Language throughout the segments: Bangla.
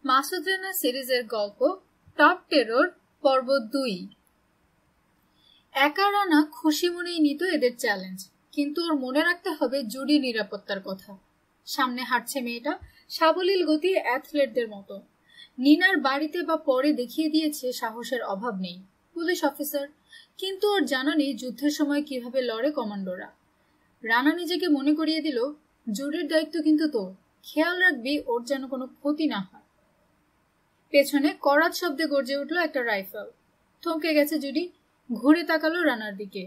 মাসুদ রানা সিরিজের গল্প টপ টেরর পর্ব 2। একা রানা খুশি মনেই নিত এদের চ্যালেঞ্জ, কিন্তু ওর মনে রাখতে হবে জুডি নিরাপত্তার কথা। সামনে হাঁটছে মেয়েটা, সাবলীল গতির অ্যাথলেটদের মতো। নিনার বাড়িতে বা পরে দেখিয়ে দিয়েছে সাহসের অভাব নেই, পুলিশ অফিসার, কিন্তু ওর জানা নেই যুদ্ধের সময় কিভাবে লড়ে কমান্ডোরা। রানা নিজেকে মনে করিয়ে দিল, জুডির দায়িত্ব কিন্তু তোর, খেয়াল রাখবি ওর যেন কোনো ক্ষতি না হয়। পেছনে করাত শব্দে গর্জে উঠল একটা রাইফেল। থমকে গেছে জুডি, ঘুরে তাকালো রানার দিকে।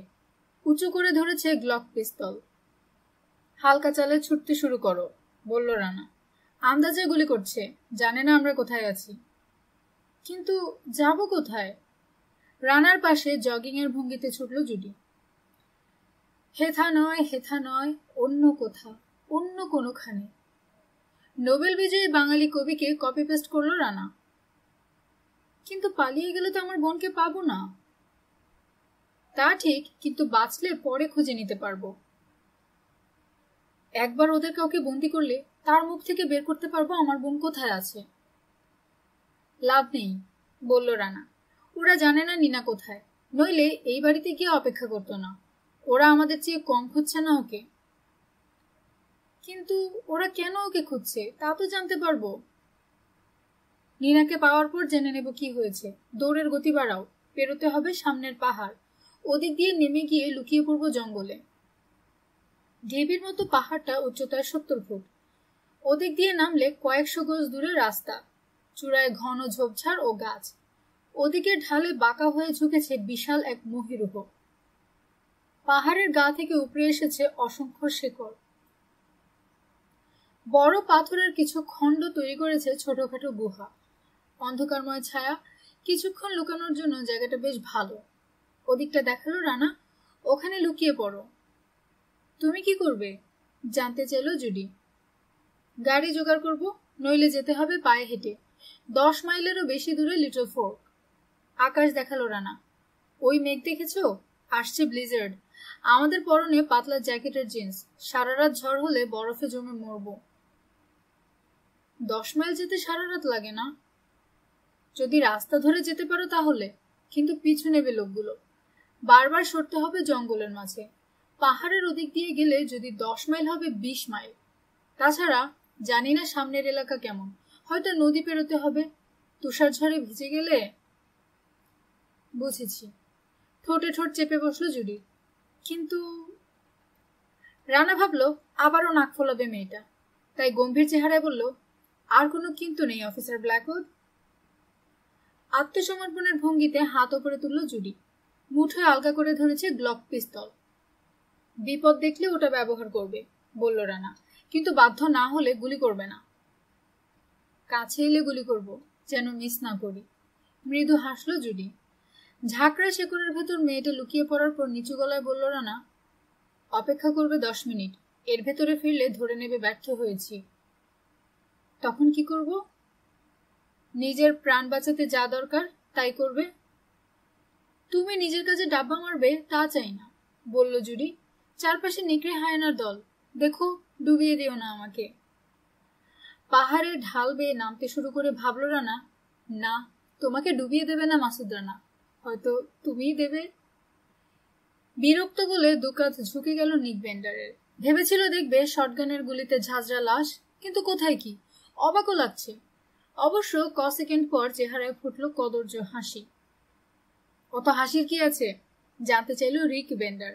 উঁচু করে ধরেছে গ্লক পিস্তল। হালকা চালে ছুটতে শুরু করো, বলল রানা। আন্দাজে গুলি করছে, জানে না আমরা কোথায় আছি। কিন্তু যাব কোথায়? রানার পাশে জগিং এর ভঙ্গিতে ছুটল জুডি। হেথা নয়, অন্য কোথা, অন্য কোনোখানে। নোবেল বিজয়ী বাঙালি কবিকে কপি পেস্ট করলো রানা। কিন্তু পালিয়ে গেলে তো আমার বোনকে পাবো না। তা ঠিক, কিন্তু বাঁচলে পরে খুঁজে নিতে পারবো। একবার ওদের কাউকে বন্দি করলে তার মুখ থেকে বের করতে পারবো আমার বোন কোথায় আছে। লাভ নেই, বলল রানা। ওরা জানে না নিনা কোথায়, নইলে এই বাড়িতে গিয়ে অপেক্ষা করতো না। ওরা আমাদের চেয়ে কম খুঁজছে না ওকে। কিন্তু ওরা কেন ওকে খুঁজছে তা তো জানতে পারবো। নিনাকে পাওয়ার পর জেনে নেব কি হয়েছে। দৌড়ের গতি বাড়াও, পেরোতে হবে সামনের পাহাড়। ওদিক দিয়ে নেমে গিয়ে লুকিয়ে পড়বো জঙ্গলে। ঢিবির মতো পাহাড়টা উচ্চতায় 70 ফুট। ওদিক দিয়ে নামলে কয়েকশো গজ দূরে রাস্তা, চূড়ায় ঘন ঝোপঝাড় ও গাছ। ওদিকে ঢালে বাঁকা হয়ে ঝুঁকেছে বিশাল এক মহিরুহ। পাহাড়ের গা থেকে উপড়ে এসেছে অসংখ্য শেকড়। বড় পাথরের কিছু খণ্ড তৈরি করেছে ছোটখাটো গুহা। অন্ধকারময় ছায়া, কিছুক্ষণ লুকানোর জন্য জায়গাটা বেশ ভালো। ওদিকটা দেখালো রানা, ওখানে লুকিয়ে পড়ো। তুমি কি করবে? জানতে চাইল জুডি। গাড়ি জোগাড় করব, নইলে যেতে হবে পায়ে হেঁটে। 10 মাইলেরও বেশি দূরে লিটল ফোর্ক। আকাশ দেখালো রানা। ওই মেঘ দেখেছো? আসছে ব্লিজার্ড। আমাদের পরনে পাতলা জ্যাকেটের জিন্স। সারা রাত ঝড় হলে বরফে জমে মরবো। 10 মাইল যেতে সারা রাত লাগে না, যদি রাস্তা ধরে যেতে পারো তাহলে। কিন্তু পিছু নেবে লোকগুলো। বারবার সরতে হবে জঙ্গলের মাঝে। পাহাড়ের ওদিক দিয়ে গেলে যদি 10 মাইল হবে 20 মাইল। তাছাড়া জানি না সামনের এলাকা কেমন, হয়তো নদী পেরোতে হবে। তুষার ঝড়ে ভিজে গেলে। বুঝেছি। ঠোঁটে ঠোঁট চেপে বসলো জুডি। কিন্তু রানা ভাবলো আবারও নাক ফোলাবে মেয়েটা, তাই গম্ভীর চেহারায় বলল, আর কোনো কিন্তু নেই অফিসার ব্ল্যাকউড। আত্মসমর্পণের ভঙ্গিতে হাত ওপরে তুলল জুডি। মুঠোয় আলগা করে ধরেছে গ্লক পিস্তল। বিপদ দেখলে ওটা ব্যবহার করবে, বলল রানা, কিন্তু বাধ্য না হলে গুলি করবে না। কাছে এলে গুলি করব, যেন মিস না করি। মৃদু হাসলো জুডি। ঝাঁকড়া শেকড়ের ভেতর মেয়েটা লুকিয়ে পড়ার পর নিচু গলায় বলল রানা, অপেক্ষা করবে 10 মিনিট। এর ভেতরে ফিরলে ধরে নেবে ব্যর্থ হয়েছি। তখন কি করব? নিজের প্রাণ বাঁচাতে যা দরকার তাই করবে। তুমি নিজের কাছে ডাব্বা মারবে তা চাই না, বলল জুডি। চারপাশে নেকড়ে হায়নার দল, দেখো ডুবিয়ে দিও না আমাকে। পাহাড়ের ঢাল বেয়ে নামতে শুরু করে ভাবল রানা, না, তোমাকে ডুবিয়ে দেবে না মাসুদ রানা, হয়তো তুমিই দেবে। বিরক্ত বলে দুকাত ঝুঁকে গেল নিক বেন্ডারের। ভেবেছিল দেখবে শটগানের গুলিতে ঝাঁঝরা লাশ, কিন্তু কোথায় কি, অবাকও লাগছে। অবশ্য ক সেকেন্ড পর চেহারায় ফুটল কদর্য হাসি। অত হাসির কি আছে, জানতে চাইল রিক বেন্ডার।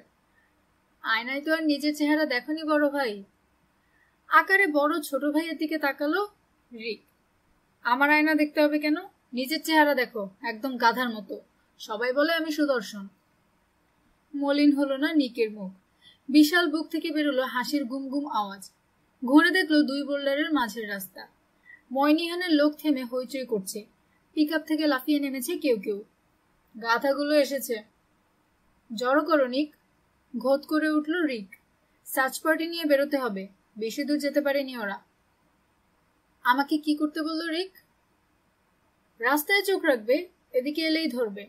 আয়নায় তো আর নিজের চেহারা দেখনি বড় ভাই। আকারে বড় ছোট ভাইয়ের দিকে তাকালো রিক। আমার আয়না দেখতে হবে কেন? নিজের চেহারা দেখো, একদম গাধার মতো। সবাই বলে আমি সুদর্শন। মলিন হলো না নিকের মুখ। বিশাল বুক থেকে বেরোলো হাসির গুম গুম আওয়াজ। ঘুরে দেখলো 2 বোল্ডারের মাঝের রাস্তা। ময়নিহানের লোক থেমে হইচই করছে। পিক আপ থেকে লাফিয়ে নেমেছে কেউ কেউ। গাধাগুলো এসেছে। জড়ো করো নিক, ঘোত করে উঠল রিক। সার্চ পার্টি নিয়ে বেরোতে হবে, বেশি দূর যেতে পারেনি ওরা। আমাকে কি করতে বললো রিক? রাস্তায় চোখ রাখবে, এদিকে এলেই ধরবে।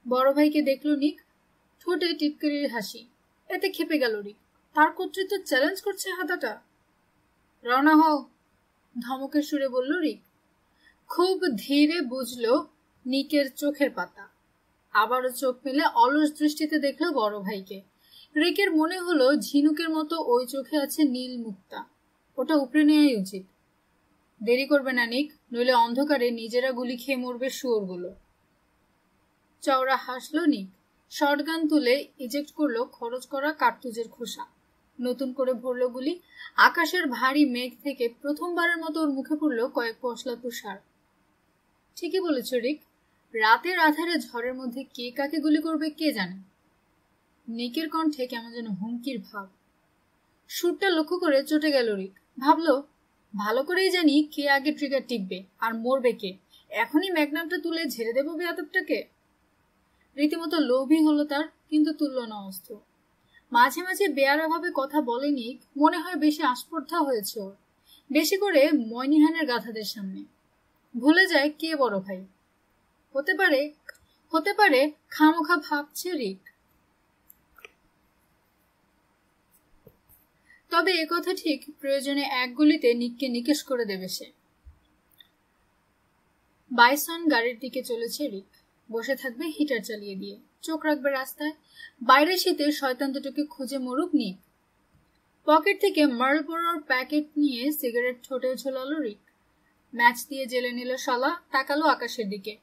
বড় ভাইকে দেখলো নিক, ঠোঁটে টিটকারির হাসি। এতে খেপে গেল রিক। তার কর্তৃত্ব চ্যালেঞ্জ করছে হাতাটা। রওনা হও, ধমকের সুরে বলল রিক। খুব ধীরে বুঝলো নিকের চোখের পাতা। আবারও চোখ মেলে অলস দৃষ্টিতে দেখলো বড় ভাইকে। রিকের মনে হলো ঝিনুকের মতো ওই চোখে আছে নীল মুক্তা, ওটা উপরে নেওয়াই উচিত। দেরি করবে না নিক, নইলে অন্ধকারে নিজেরা গুলি খেয়ে মরবে শুয়োরগুলো। চওড়া হাসলো নিক, শটগান তুলে ইজেক্ট করলো খরচ করা কার্তুজের খোসা, নতুন করে ভরলো গুলি। আকাশের ভারী মেঘ থেকে প্রথমবারের মতো ওর মুখে পড়লো কয়েক পশলা তুষার। ঠিকই বলেছ রিক, রাতের আধারে ঝড়ের মধ্যে কে কাকে গুলি করবে কে জানে। নিকের কণ্ঠে কেমন যেন হুমকির ভাব। সুরটা লক্ষ্য করে চটে গেল রিক। ভাবলো, ভালো করেই জানি কে আগে ট্রিগার টিপবে আর মরবে কে। এখনই ম্যাগনামটা তুলে ঝেড়ে দেবো বেয়াদবটাকে। রীতিমতো লোভী হলো তার, কিন্তু তুলল না অস্ত্র। মাঝে মাঝে বেয়ারা ভাবে কথা বলে নিক, মনে হয় বেশি আস্পর্ধা হয়েছে ওর, বেশি করে ময়নিহানের গাধাদের সামনে। ভুলে যায় কে বড় ভাই। হতে পারে খামোখা ভাবছে রিক। তবে একথা ঠিক, প্রয়োজনে এক গুলিতে নিককে নিকেশ করে দেবে সে। বাইসন গাড়ির দিকে চলেছে রিক। বসে থাকবে হিটার চালিয়ে দিয়ে, চোখ রাখবে রাস্তায়। বাইরে শীতে শয়তান দুটোকে খুঁজে মরুক নিক। পকেট থেকে মার্লবোরোর প্যাকেট নিয়ে সিগারেট ঠোঁটে ঝোলালো রিক। ম্যাচ দিয়ে জেলে নিল শালা, তাকালো আকাশের দিকে।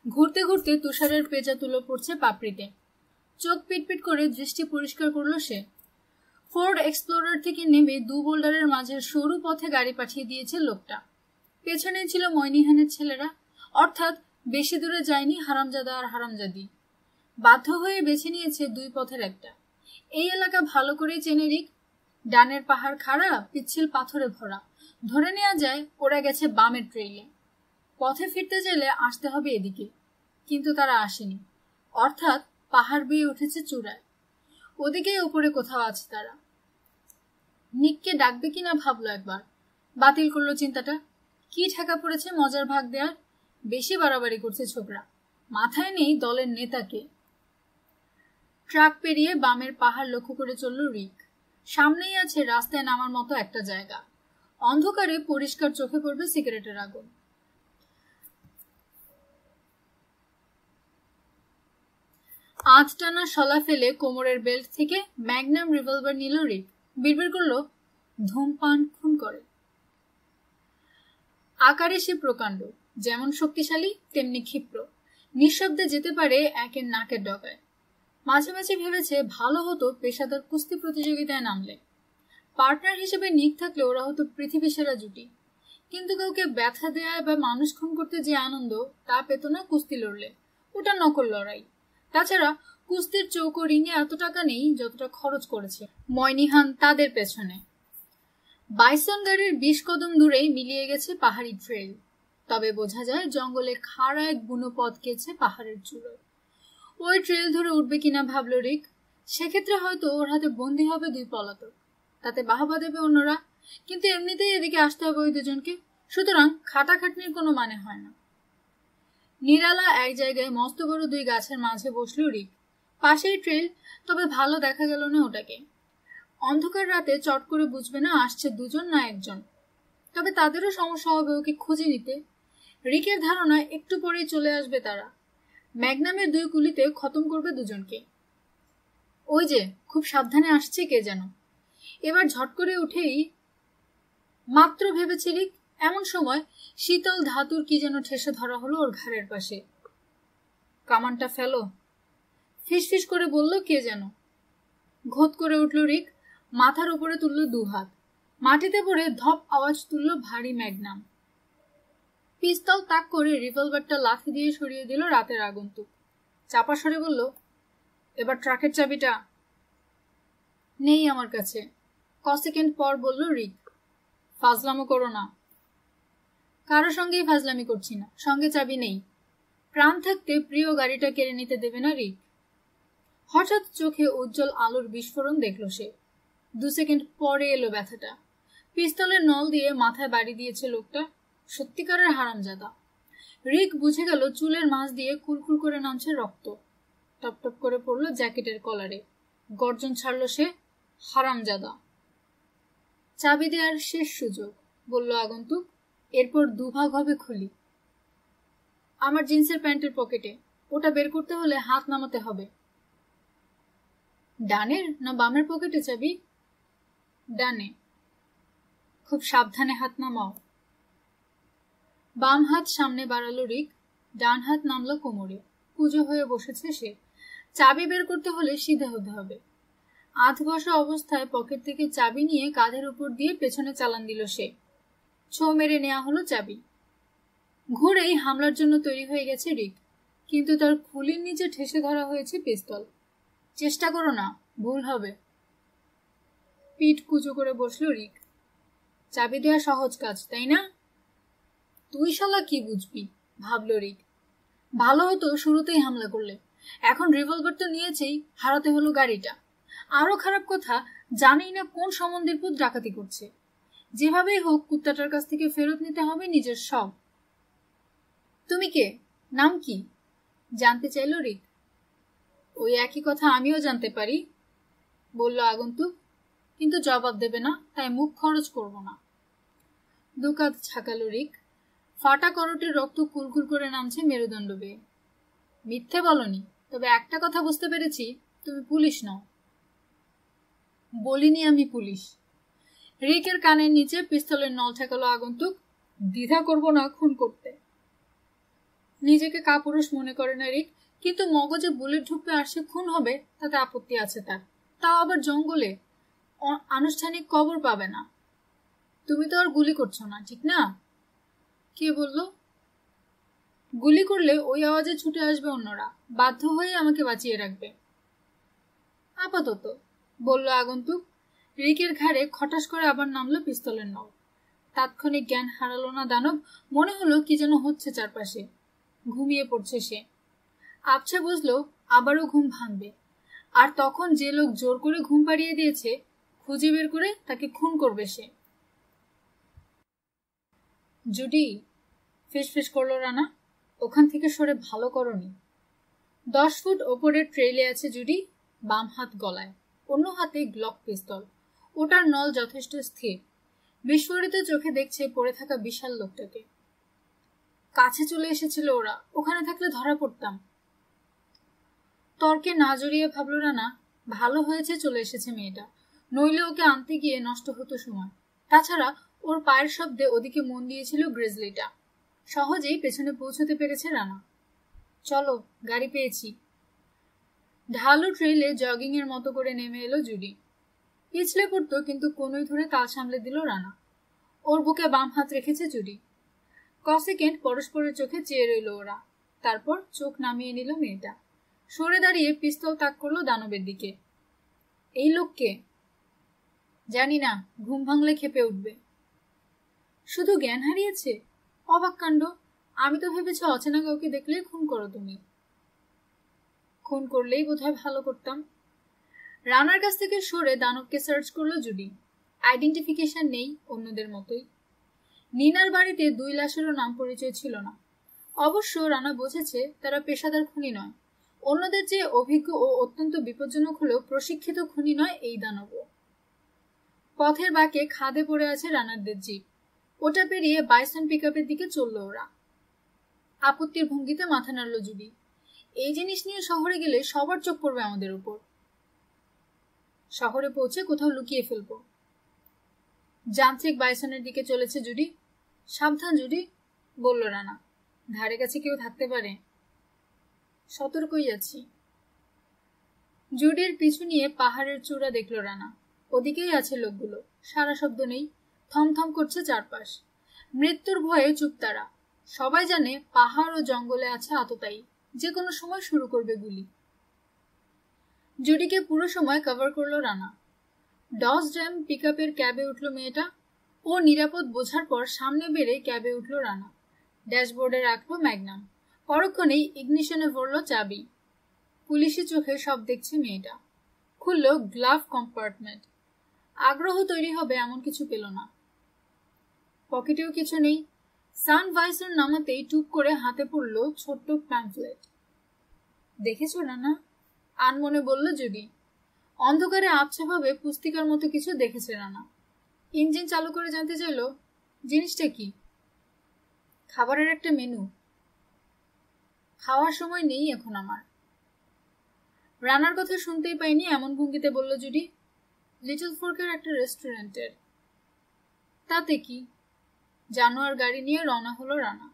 ঘুরতে ঘুরতে তুষারের পেঁচা তুলো পড়ছে পাপড়িতে। চোখ পিটপিট করে দৃষ্টি পরিষ্কার করলো সে। ফোর্ড এক্সপ্লোরার থেকে নেমে 2 বোল্ডারের মাঝের সরু পথে গাড়ি পাঠিয়ে দিয়েছে লোকটা। পেছনে ছিল ময়নিহানের ছেলেরা, অর্থাৎ বেশি দূরে যায়নি হারামজাদা আর হারামজাদি। বাধ্য হয়ে বেছে নিয়েছে 2 পথের একটা। এই এলাকা ভালো করেই চেনে রিক। ডানের পাহাড় খাড়া, পিচ্ছিল পাথরে ভরা। ধরে নেওয়া যায় ওরা গেছে বামের ট্রেইলে। পথে ফিরতে চাইলে আসতে হবে এদিকে, কিন্তু তারা আসেনি, অর্থাৎ পাহাড় বেয়ে উঠেছে চূড়ায়। ওদিকেই উপরে কোথাও আছে তারা। নিককে ডাকবে কিনা ভাবলো একবার, বাতিল করলো চিন্তাটা। কি ঠেকা পড়েছে মজার ভাগ দেয়ার, বেশি বাড়াবাড়ি করছে ছোকরা। মাথায় নেই দলের নেতাকে। ট্রাক পেরিয়ে বামের পাহাড় লক্ষ্য করে চলল রিক। সামনেই আছে রাস্তায় নামার মতো একটা জায়গা। অন্ধকারে পরিষ্কার চোখে পড়বে সিগারেটের আগুন। আধ টানা শলা ফেলে কোমরের বেল্ট থেকে ম্যাগনাম রিভলভার নিল রিক। বিড়বিড় করলো, ধূমপান খুন করে। আকারে সে প্রকাণ্ড, যেমন শক্তিশালী তেমনি ক্ষিপ্র। নিঃশব্দে যেতে পারে একের নাকের ডগায়। মাঝে মাঝে ভেবেছে ভালো হতো পেশাদার কুস্তি প্রতিযোগিতায় নামলে। পার্টনার হিসেবে নিক থাকলে ওরা হতো পৃথিবী সেরা জুটি। কিন্তু কাউকে ব্যথা দেয়া বা মানুষ খুন করতে যে আনন্দ, তা পেত না কুস্তি লড়লে। ওটা নকল লড়াই। তাছাড়া কুস্তির চৌকো রিংয়ে এত টাকা নেই যতটা খরচ করেছে ময়নিহান তাদের পেছনে। বাইসন গাড়ির 20 কদম দূরেই মিলিয়ে গেছে পাহাড়ি ট্রেল। তবে বোঝা যায় জঙ্গলে খাড়া এক বুনো পথ গেছে পাহাড়ের চূড়োয়। ওই ট্রেল ধরে উঠবে কিনা ভাবলো রিক। সেক্ষেত্রে হয়তো ওর হাতে বন্দী হবে 2 পলাতক, তাতে বাহবা দেবে অন্যরা। কিন্তু এমনিতেই এদিকে আসতে হবে ওই দুজনকে, সুতরাং খাটাখাটনির কোনো মানে হয় না। নিরালা এক জায়গায় মস্ত বড় 2 গাছের মাঝে বসলো রিক। পাশেই ট্রেল, তবে ভালো দেখা গেল না ওটাকে। অন্ধকার রাতে চট করে বুঝবে না আসছে 2 জন না 1 জন। তবে তাদেরও সমস্যা হবে ওকে খুঁজে নিতে। রিকের ধারণা একটু পরেই চলে আসবে তারা। ম্যাগনামের 2 গুলিতে খতম করবে 2 জনকে। ওই যে খুব সাবধানে আসছে কে যেন। এবার ঝট করে উঠেই মাত্র ভেবেছে রিক, এমন সময় শীতল ধাতুর কি যেন ঠেসে ধরা হলো ওর ঘাড়ের পাশে। কামানটা ফেলো, ফিসফিস করে বলল কে যেন। ঘোত করে উঠল রিক, মাথার উপরে তুলল 2 হাত। মাটিতে পড়ে ধপ আওয়াজ তুলল ভারী ম্যাগনাম। পিস্তল তাক করে রিভলভারটা লাথি দিয়ে সরিয়ে দিল রাতের আগন্তুক। চাপা সরে বলল, এবার ট্রাকের চাবিটা। নেই আমার কাছে, সেকেন্ড পর বলল রিক। ফাজলামো করো না। কারো সঙ্গেই ফাজলামি করছি না, সঙ্গে চাবি নেই। প্রাণ থাকতে প্রিয় গাড়িটা কেড়ে নিতে দেবে না রিক। হঠাৎ চোখে উজ্জ্বল আলোর বিস্ফোরণ দেখল সে। 2 সেকেন্ড পরে এলো ব্যথাটা। পিস্তলের নল দিয়ে মাথায় বাড়ি দিয়েছে লোকটা। সত্যিকারের হারামজাদা। রিক বুঝে গেল চুলের মাঝ দিয়ে কুলকুল করে নামছে রক্ত। টপটপ করে পড়ল জ্যাকেটের কলারে। গর্জন ছাড়ল সে, হারামজাদা। চাবি দেওয়ার শেষ সুযোগ, বলল আগন্তুক। এরপর 2 ভাগ হবে খুলি। আমার জিন্সের প্যান্টের পকেটে, ওটা বের করতে হলে হাত নামাতে হবে। ডানের না বামের পকেটে চাবি? ডানে। খুব সাবধানে হাত নামাও। বাম হাত সামনে বাড়ালো রিক, ডান হাত নামলো কোমরে। কুঁজো হয়ে বসেছে সে। চাবি বের করতে হলে সিধে হতে হবে। আধ বসা অবস্থায় পকেট থেকে চাবি নিয়ে কাঁধের উপর দিয়ে পেছনে চালান দিল সে। ছো মেরে নেওয়া হলো চাবি। ঘুরেই হামলার জন্য তৈরি হয়ে গেছে রিক, কিন্তু তার খুলির নিচে ঠেসে ধরা হয়েছে পিস্তল। চেষ্টা করো না, ভুল হবে। পিঠ কুচো করে বসলো রিক। চাবি দেওয়া সহজ কাজ, তাই না? তুই শালা কি বুঝবি, ভাবল রিক। ভালো হতো শুরুতেই হামলা করলে। এখন রিভলভার তো নিয়েছেই, হারাতে হলো গাড়িটা। আরো খারাপ কথা, জানেই না কোন সম্বন্ধের পুত ডাকাতি করছে। যেভাবেই হোক কুত্তাটার কাছ থেকে ফেরত নিতে হবে নিজের সব। তুমি কে? নাম কি? জানতে চাইল রিক। ওই একই কথা আমিও জানতে পারি, বলল আগন্তুক, কিন্তু জবাব দেবে না, তাই মুখ খরচ করব না। দুকাত ছাকালো রিক। ফাটা করটের রক্ত কুলকুল করে নামছে মেরুদণ্ড বেয়ে। মিথ্যে বলনি, তবে একটা কথা বুঝতে পেরেছি, তুমি পুলিশ নও। বলিনি আমি পুলিশ। রিকের কানের নিচে পিস্তলের নল ঠেকালো আগন্তুক। দ্বিধা করব না খুন করতে। নিজেকে কাপুরুষ মনে করে না রিক, কিন্তু মগজে বুলেট ঢুকবে আর সে খুন হবে তাতে আপত্তি আছে তার। তাও আবার জঙ্গলে, আনুষ্ঠানিক কবর পাবে না। তুমি তো আর গুলি করছো না, ঠিক না? কে বলল? গুলি করলে ওই আওয়াজে ছুটে আসবে অন্যরা, বাধ্য হয়ে আমাকে বাঁচিয়ে রাখবে। আপাতত, বলল আগন্তুক। রিকের ঘাড়ে খটাস করে আবার নামলো পিস্তলের নল। তাৎক্ষণিক জ্ঞান হারালো না দানব। মনে হলো কি যেন হচ্ছে চারপাশে। ঘুমিয়ে পড়ছে সে। আবছা বুঝলো আবারও ঘুম ভাঙবে, আর তখন যে লোক জোর করে ঘুম পাড়িয়ে দিয়েছে খুঁজে বের করে তাকে খুন করবে সে। জুডি, ফিসফিস করলো রানা, ওখান থেকে সরে ভালো করনি। 10 ফুট ওপরের ট্রেইলে আছে জুডি, বাম হাত গলায়, অন্য হাতে গ্লক পিস্তল। ওটার নল যথেষ্ট স্থির। বিস্ফোরিত চোখে দেখছে পড়ে থাকা বিশাল লোকটাকে। কাছে চলে এসেছিল ওরা, ওখানে থাকলে ধরা পড়তাম। তর্কে না জড়িয়ে ভাবল রানা, ভালো হয়েছে চলে এসেছে মেয়েটা, নইলে ওকে আনতে গিয়ে নষ্ট হতো সময়। তাছাড়া ওর পায়ের শব্দে ওদিকে মন দিয়েছিল গ্রিজলিটা। সহজেই পেছনে পৌঁছতে পেরেছে রানা। চলো, গাড়ি পেয়েছি। ঢালু ট্রেইলে জগিং এর মতো করে নেমে এলো জুডি। পিছলে পড়তো, কিন্তু কোনোই ধরে তাল সামলে দিল রানা। ওর বুকে বাম হাত রেখেছে জুডি। কসেকেন্ড পরস্পরের চোখে চেয়ে রইল ওরা। তারপর চোখ নামিয়ে নিল মেয়েটা। সরে দাঁড়িয়ে পিস্তল তাক করলো দানবের দিকে। এই লোককে জানি না, ঘুম ভাঙলে খেপে উঠবে। শুধু জ্ঞান হারিয়েছে? অবাক কাণ্ড। আমি তো ভেবেছি অচেনা কাউকে দেখলেই খুন করো তুমি। খুন করলেই বোধহয় ভালো করতাম। রানার কাছ থেকে সরে দানবকে সার্চ করলো জুডি। আইডেন্টিফিকেশন নেই অন্যদের মতোই। নিনার বাড়িতে 2 লাশেরও নাম পরিচয় ছিল না। অবশ্য রানা বুঝেছে তারা পেশাদার খুনি নয়। অন্যদের চেয়ে অভিজ্ঞ ও অত্যন্ত বিপজ্জনক হলেও প্রশিক্ষিত খুনি নয় এই দানবও। পথের বাঁকে খাদে পড়ে আছে রানারদের জিপ। ওটা পেরিয়ে বাইসন পিকআপের দিকে চলল ওরা। আপত্তির ভঙ্গিতে মাথা নাড়ল জুডি। এই জিনিস নিয়ে শহরে গেলে সবার চোখ পড়বে আমাদের উপর। শহরে পৌঁছে কোথাও লুকিয়ে ফেলব। যান্ত্রিক বাইসনের দিকে চলেছে জুডি। সাবধান জুডি, বলল রানা। ধারে কাছে কেউ থাকতে পারে। সতর্কই আছি। জুডির পিছু নিয়ে পাহাড়ের চূড়া দেখল রানা। ওদিকেই আছে লোকগুলো। সারা শব্দ নেই। থমথম করছে চারপাশ। মৃত্যুর ভয়ে চুপ তারা। সবাই জানে পাহাড় ও জঙ্গলে আছে আততায়ী, যে কোনো সময় শুরু করবে গুলি। জুডিকে পুরো সময় কভার করলো রানা। ডস ড্যাম পিকআপের ক্যাবে উঠল মেয়েটা। ও নিরাপদ বোঝার পর সামনে বেড়ে ক্যাবে উঠল রানা। ড্যাশবোর্ডে রাখলো ম্যাগনাম। পরক্ষণেই ইগনিশনে ভরল চাবি। পুলিশি চোখে সব দেখছে মেয়েটা। খুলল গ্লাভ কম্পার্টমেন্ট। আগ্রহ তৈরি হবে এমন কিছু পেল না। পকেটেও কিছু নেই। সান ভাইসার নামাতেই টুক করে হাতে পড়ল ছোট্ট প্যাম্ফলেট। দেখেছো রানা? আনমনে বলল জুডি। অন্ধকারে আবছাভাবে পুস্তিকার মতো কিছু দেখেছে রানা। ইঞ্জিন চালু করে জানতে চাইল, জিনিসটা কি? খাবারের একটা মেনু। খাওয়ার সময় নেই এখন আমার। রানার কথা শুনতেই পাইনি এমন ভঙ্গিতে বলল জুডি। লিটল ফোর্কের একটা রেস্টুরেন্টের। তাতে কি? জানোয়ার গাড়ি নিয়ে রওনা হলো রানা।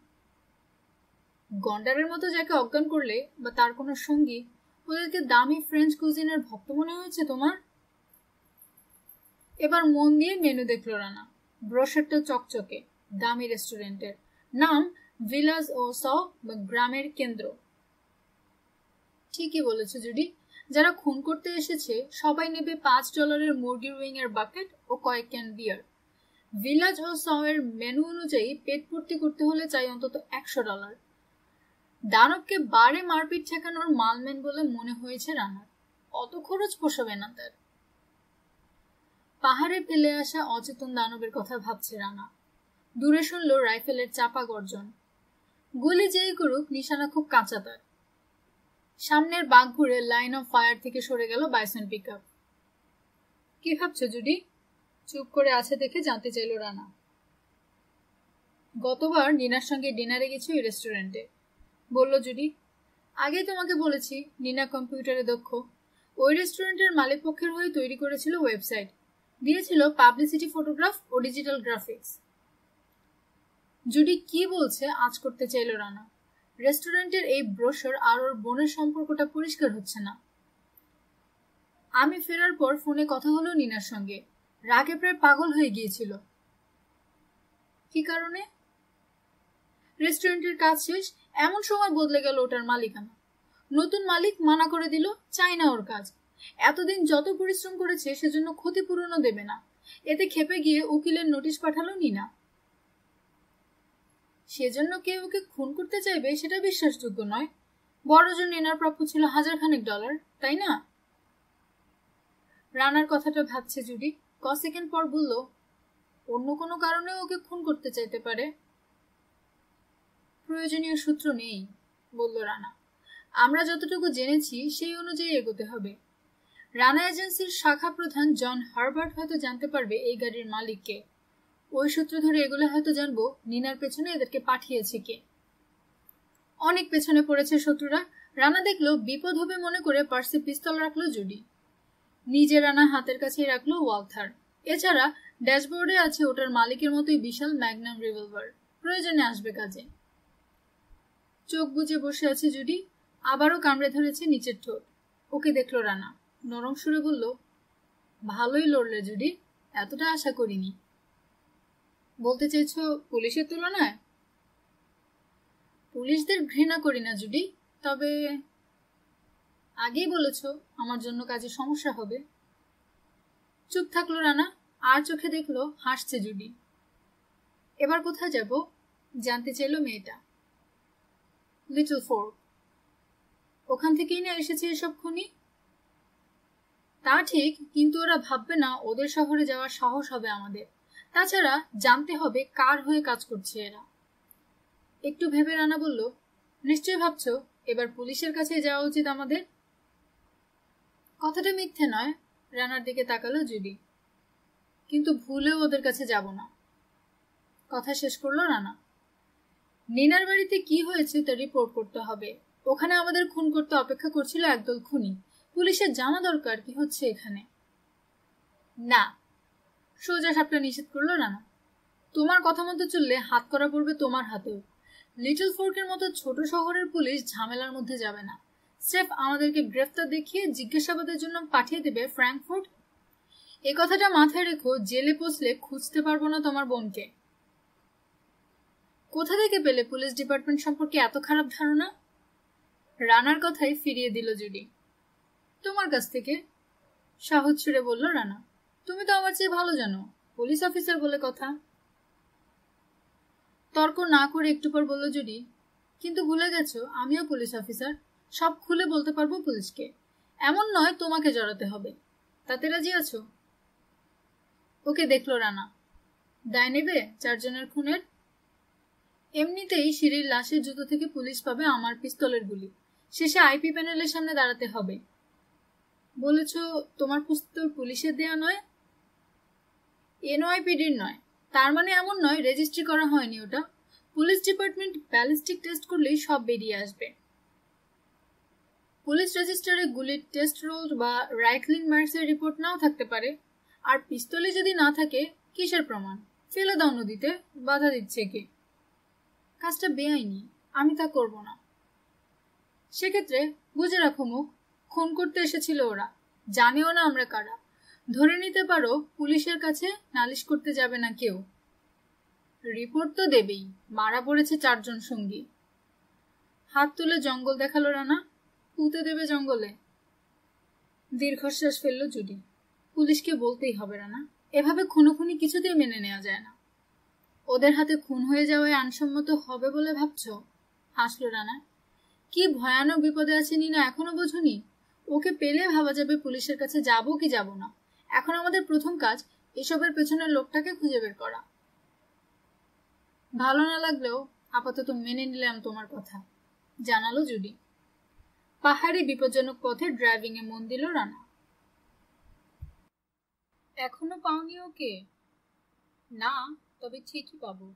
গন্ডারের মতো যাকে অজ্ঞান করলে বা তার কোনো সঙ্গী, ওদেরকে দামি ফ্রেঞ্চ কুজিনের ভক্ত মনে হয়েছে তোমার? এবার মন দিয়ে মেনু দেখলো রানা। ব্রোশারটা চকচকে, দামি রেস্টুরেন্টের নাম ভিলাজ ও স বা গ্রামের কেন্দ্র। ঠিকই বলেছ জুডি, যারা খুন করতে এসেছে সবাই নেবে $5 মুরগির উইং এর বাকেট ও কয়েক ক্যান বিয়ার। ভিলাজ ও স এর মেনু অনুযায়ী পেট ভর্তি করতে হলে চাই অন্তত $100। দানবকে বারে মারপিট ঠেকানোর মালম্যান বলে মনে হয়েছে রানার। অত খরচ পোষাবে না তার। পাহাড়ে ফেলে আসা অচেতন দানবের কথা ভাবছে রানা। দূরে শুনল রাইফেলের চাপা গর্জন। গুলি যেই করুক, নিশানা খুব কাঁচা তার। সামনের বাঁক ঘুরে লাইন অফ ফায়ার থেকে সরে গেল বাইসন পিকআপ। কি ভাবছো জুডি? চুপ করে আছে দেখে জানতে চাইল রানা। গতবার নিনার সঙ্গে ডিনারে গেছি ওই রেস্টুরেন্টে, বলল জুডি। আগেই তোমাকে বলেছি নিনা কম্পিউটারে দক্ষ। ওই রেস্টুরেন্টের মালিক পক্ষের হয়ে তৈরি করেছিল ওয়েবসাইট, দিয়েছিল পাবলিসিটি ফটোগ্রাফ ও ডিজিটাল গ্রাফিক্স। জুডি কি বলছে আজ করতে চাইল রানা। রেস্টুরেন্টের এই ব্রোশার আর ওর বোনের সম্পর্কটা পরিষ্কার হচ্ছে না। আমি ফেরার পর ফোনে কথা হলো নিনার সঙ্গে। রাগে প্রায় পাগল হয়ে গিয়েছিল। কি কারণে? রেস্টুরেন্টের কাজ শেষ, এমন সময় বদলে গেল ওটার মালিকানা। নতুন মালিক মানা করে দিল, চাই না ওর কাজ। এতদিন যত পরিশ্রম করেছে সেজন্য ক্ষতিপূরণও দেবে না। এতে ক্ষেপে গিয়ে উকিলের নোটিশ পাঠালো নিনা। সেজন্য কেউ ওকে খুন করতে চাইবে সেটা বিশ্বাসযোগ্য নয়। বড়জন নিনার প্রাপ্য ছিল $1,000, তাই না? রানার কথাটা ভাবছে জুডি। ক সেকেন্ড পর বলল, অন্য কোনো কারণে ওকে খুন করতে চাইতে পারে। প্রয়োজনীয় সূত্র নেই, বলল রানা। আমরা যতটুকু জেনেছি সেই অনুযায়ী এগোতে হবে। রানা এজেন্সির শাখা প্রধান জন হারবার্ট হয়তো জানতে পারবে এই গাড়ির মালিককে। ওই সূত্র ধরে এগুলো হয়তো জানবো নিনার পেছনে এদেরকে পাঠিয়েছে কে। অনেক পেছনে পড়েছে শত্রুরা। রানা দেখলো বিপদ হবে মনে করে পার্সে পিস্তল রাখলো জুডি। নিজে রানা হাতের কাছেই রাখলো ওয়ালথার। এছাড়া ড্যাশবোর্ডে আছে ওটার মালিকের মতোই বিশাল ম্যাগনাম রিভলভার, প্রয়োজনে আসবে কাজে। চোখ বুজে বসে আছে জুডি। আবারও কামড়ে ধরেছে নিচের ঠোঁট। ওকে দেখলো রানা, নরম সুরে বলল, ভালোই লড়লে জুডি, এতটা আশা করিনি। বলতে চাইছো পুলিশের তুলনায়? পুলিশদের ঘৃণা করি না জুডি, তবে আগেই বলেছ আমার জন্য কাজে সমস্যা হবে। চুপ থাকলো রানা, আর চোখে দেখলো হাসছে জুডি। এবার কোথায় যাব জানতে চাইল মেয়েটা। Little fork. ওখান থেকেই না এসেছে এসব খুনি? তা ঠিক, কিন্তু ওরা ভাববে না ওদের শহরে যাওয়ার সাহস হবে আমাদের। তাছাড়া জানতে হবে কার হয়ে কাজ করছে এরা। একটু ভেবে রানা বলল, নিশ্চয় ভাবছ এবার পুলিশের কাছে যাওয়া উচিত আমাদের। কথাটা মিথ্যে নয়। রানার দিকে তাকালো জুডি। কিন্তু ভুলেও ওদের কাছে যাব না। কথা শেষ করলো রানা। নিনার বাড়িতে কি হয়েছে তা রিপোর্ট করতে হবে। ওখানে আমাদের খুন করতে অপেক্ষা করছিল একদল খুনি। পুলিশের জানা দরকার কি হচ্ছে এখানে। না, সোজা সাপটা নিষেধ করলো রানা। তোমার কথা মতো চললে হাত করা পড়বে তোমার হাতেও। লিটল ফোর্কের মতো ছোট শহরের পুলিশ ঝামেলার মধ্যে যাবে না। স্রেফ আমাদেরকে গ্রেফতার দেখিয়ে জিজ্ঞাসাবাদের জন্য পাঠিয়ে দেবে ফ্র্যাঙ্কফুর্ট। এ কথাটা মাথায় রেখো, জেলে পৌঁছলে খুঁজতে পারবো না তোমার বোনকে। কোথা থেকে পেলে পুলিশ ডিপার্টমেন্ট সম্পর্কে এত খারাপ ধারণা? রানার কথাই ফিরিয়ে দিল জুডি। তোমার কাছ থেকে, সাহস ছুড়ে বলল রানা। তুমি তো আমার চেয়ে ভালো জানো, পুলিশ অফিসার বলে কথা। তর্ক না করে একটু পর বলল জুডি, কিন্তু ভুলে গেছো আমিও পুলিশ অফিসার। সব খুলে বলতে পারবো পুলিশকে। এমন নয় তোমাকে জড়াতে হবে। তাতে রাজি আছো? ওকে দেখলো রানা। দায় নেবে 4 জনের খুনের? এমনিতেই সিঁড়ির লাশের জুতো থেকে পুলিশ পাবে আমার পিস্তলের গুলি। শেষে আইপি প্যানেলের সামনে দাঁড়াতে হবে। বলেছ তোমার পিস্তল পুলিশের দেয়া নয়? এনওয়াইপিডির নয়। তার মানে এমন নয় রেজিস্ট্রি করা হয়নি ওটা। পুলিশ ডিপার্টমেন্ট ব্যালিস্টিক টেস্ট করলেই সব বেরিয়ে আসবে। পুলিশ রেজিস্টারে গুলির টেস্ট রোল বা রাইফলিং মার্কসের রিপোর্ট নাও থাকতে পারে। আর পিস্তলে যদি না থাকে, কিসের প্রমাণ? ফেলে দাও নদীতে, বাধা দিচ্ছে কে? কাজটা বেআইনি, আমি তা করব না। সেক্ষেত্রে বুঝে রাখো মুখ, খুন করতে এসেছিল ওরা, জানেও না আমরা কারা। ধরে নিতে পারো পুলিশের কাছে নালিশ করতে যাবে না কেউ। রিপোর্ট তো দেবেই, মারা পড়েছে 4 জন সঙ্গী। হাত তুলে জঙ্গল দেখালো রানা। পুঁতে দেবে জঙ্গলে। দীর্ঘশ্বাস ফেললো জুডি। পুলিশকে বলতেই হবে রানা, এভাবে খুনোখুনি কিছুতেই মেনে নেওয়া যায় না। ওদের হাতে খুন হয়ে যাওয়ায় আইনসম্মত হবে বলে ভাবছ? হাসলো রানা। কি ভয়ানক বিপদে আছে নিনা, এখনো বোঝনি? ওকে পেলে ভাবা যাবে পুলিশের কাছে যাব কি যাব না। এখন আমাদের প্রথম কাজ এসবের পেছনের লোকটাকে খুঁজে বের করা। ভালো না লাগলেও আপাতত মেনে নিলাম তোমার কথা, জানালো জুডি। পাহাড়ি বিপজ্জনক পথে ড্রাইভিং এ মন দিল রানা। এখনো পাওনি ওকে? না, তবে ঠিকই পাবো।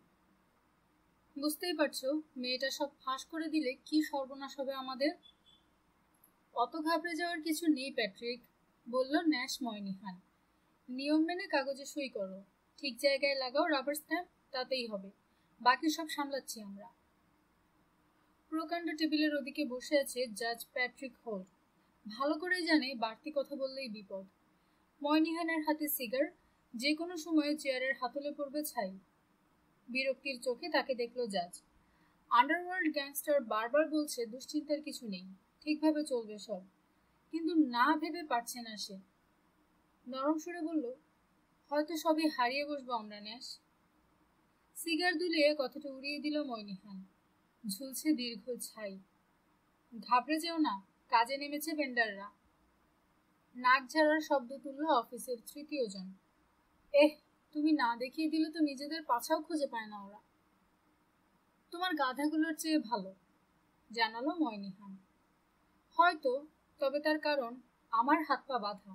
বুঝতেই পারছো মেয়েটা সব ফাঁস করে দিলে কি সর্বনাশ হবে আমাদের। অত ঘাবড়ে যাওয়ার কিছু নেই প্যাট্রিক, বলল ন্যাশ ময়নিহান। নিয়ম মেনে কাগজে সই করো, ঠিক জায়গায় লাগাও রাবার স্ট্যাম্প, তাতেই হবে। বাকি সব সামলাচ্ছি আমরা। প্রকাণ্ড টেবিলের ওদিকে বসে আছে জাজ প্যাট্রিক হোল্ট। ভালো করেই জানে বাড়তি কথা বললেই বিপদ। ময়নিহানের হাতে সিগার, যে কোনো সময়ে চেয়ারের হাতলে পড়বে ছাই। বিরক্তির চোখে তাকে দেখল জাজ। আন্ডারওয়ার্ল্ড গ্যাংস্টার বারবার বলছে দুশ্চিন্তার কিছু নেই, ঠিকভাবে চলবে সব, কিন্তু না ভেবে পারছে না সে। নরম সুরে বলল, হয়তো সবই হারিয়ে বসবো আমরা ন্যাশ। সিগার দুলিয়ে কথাটা উড়িয়ে দিল ময়নিহান। ঝুলছে দীর্ঘ ছাই। ঘাবড়ে যেও না, কাজে নেমেছে বেন্ডাররা। নাক ঝাড়ার শব্দ তুলল অফিসের 3য় জন। তুমি না দেখিয়ে দিলে তো নিজেদের পাছাও খুঁজে পায় না ওরা। তোমার গাধাগুলোর চেয়ে ভালো, জানালো ময়নিহান। হয়তো, তবে তার কারণ আমার হাত পা বাঁধা।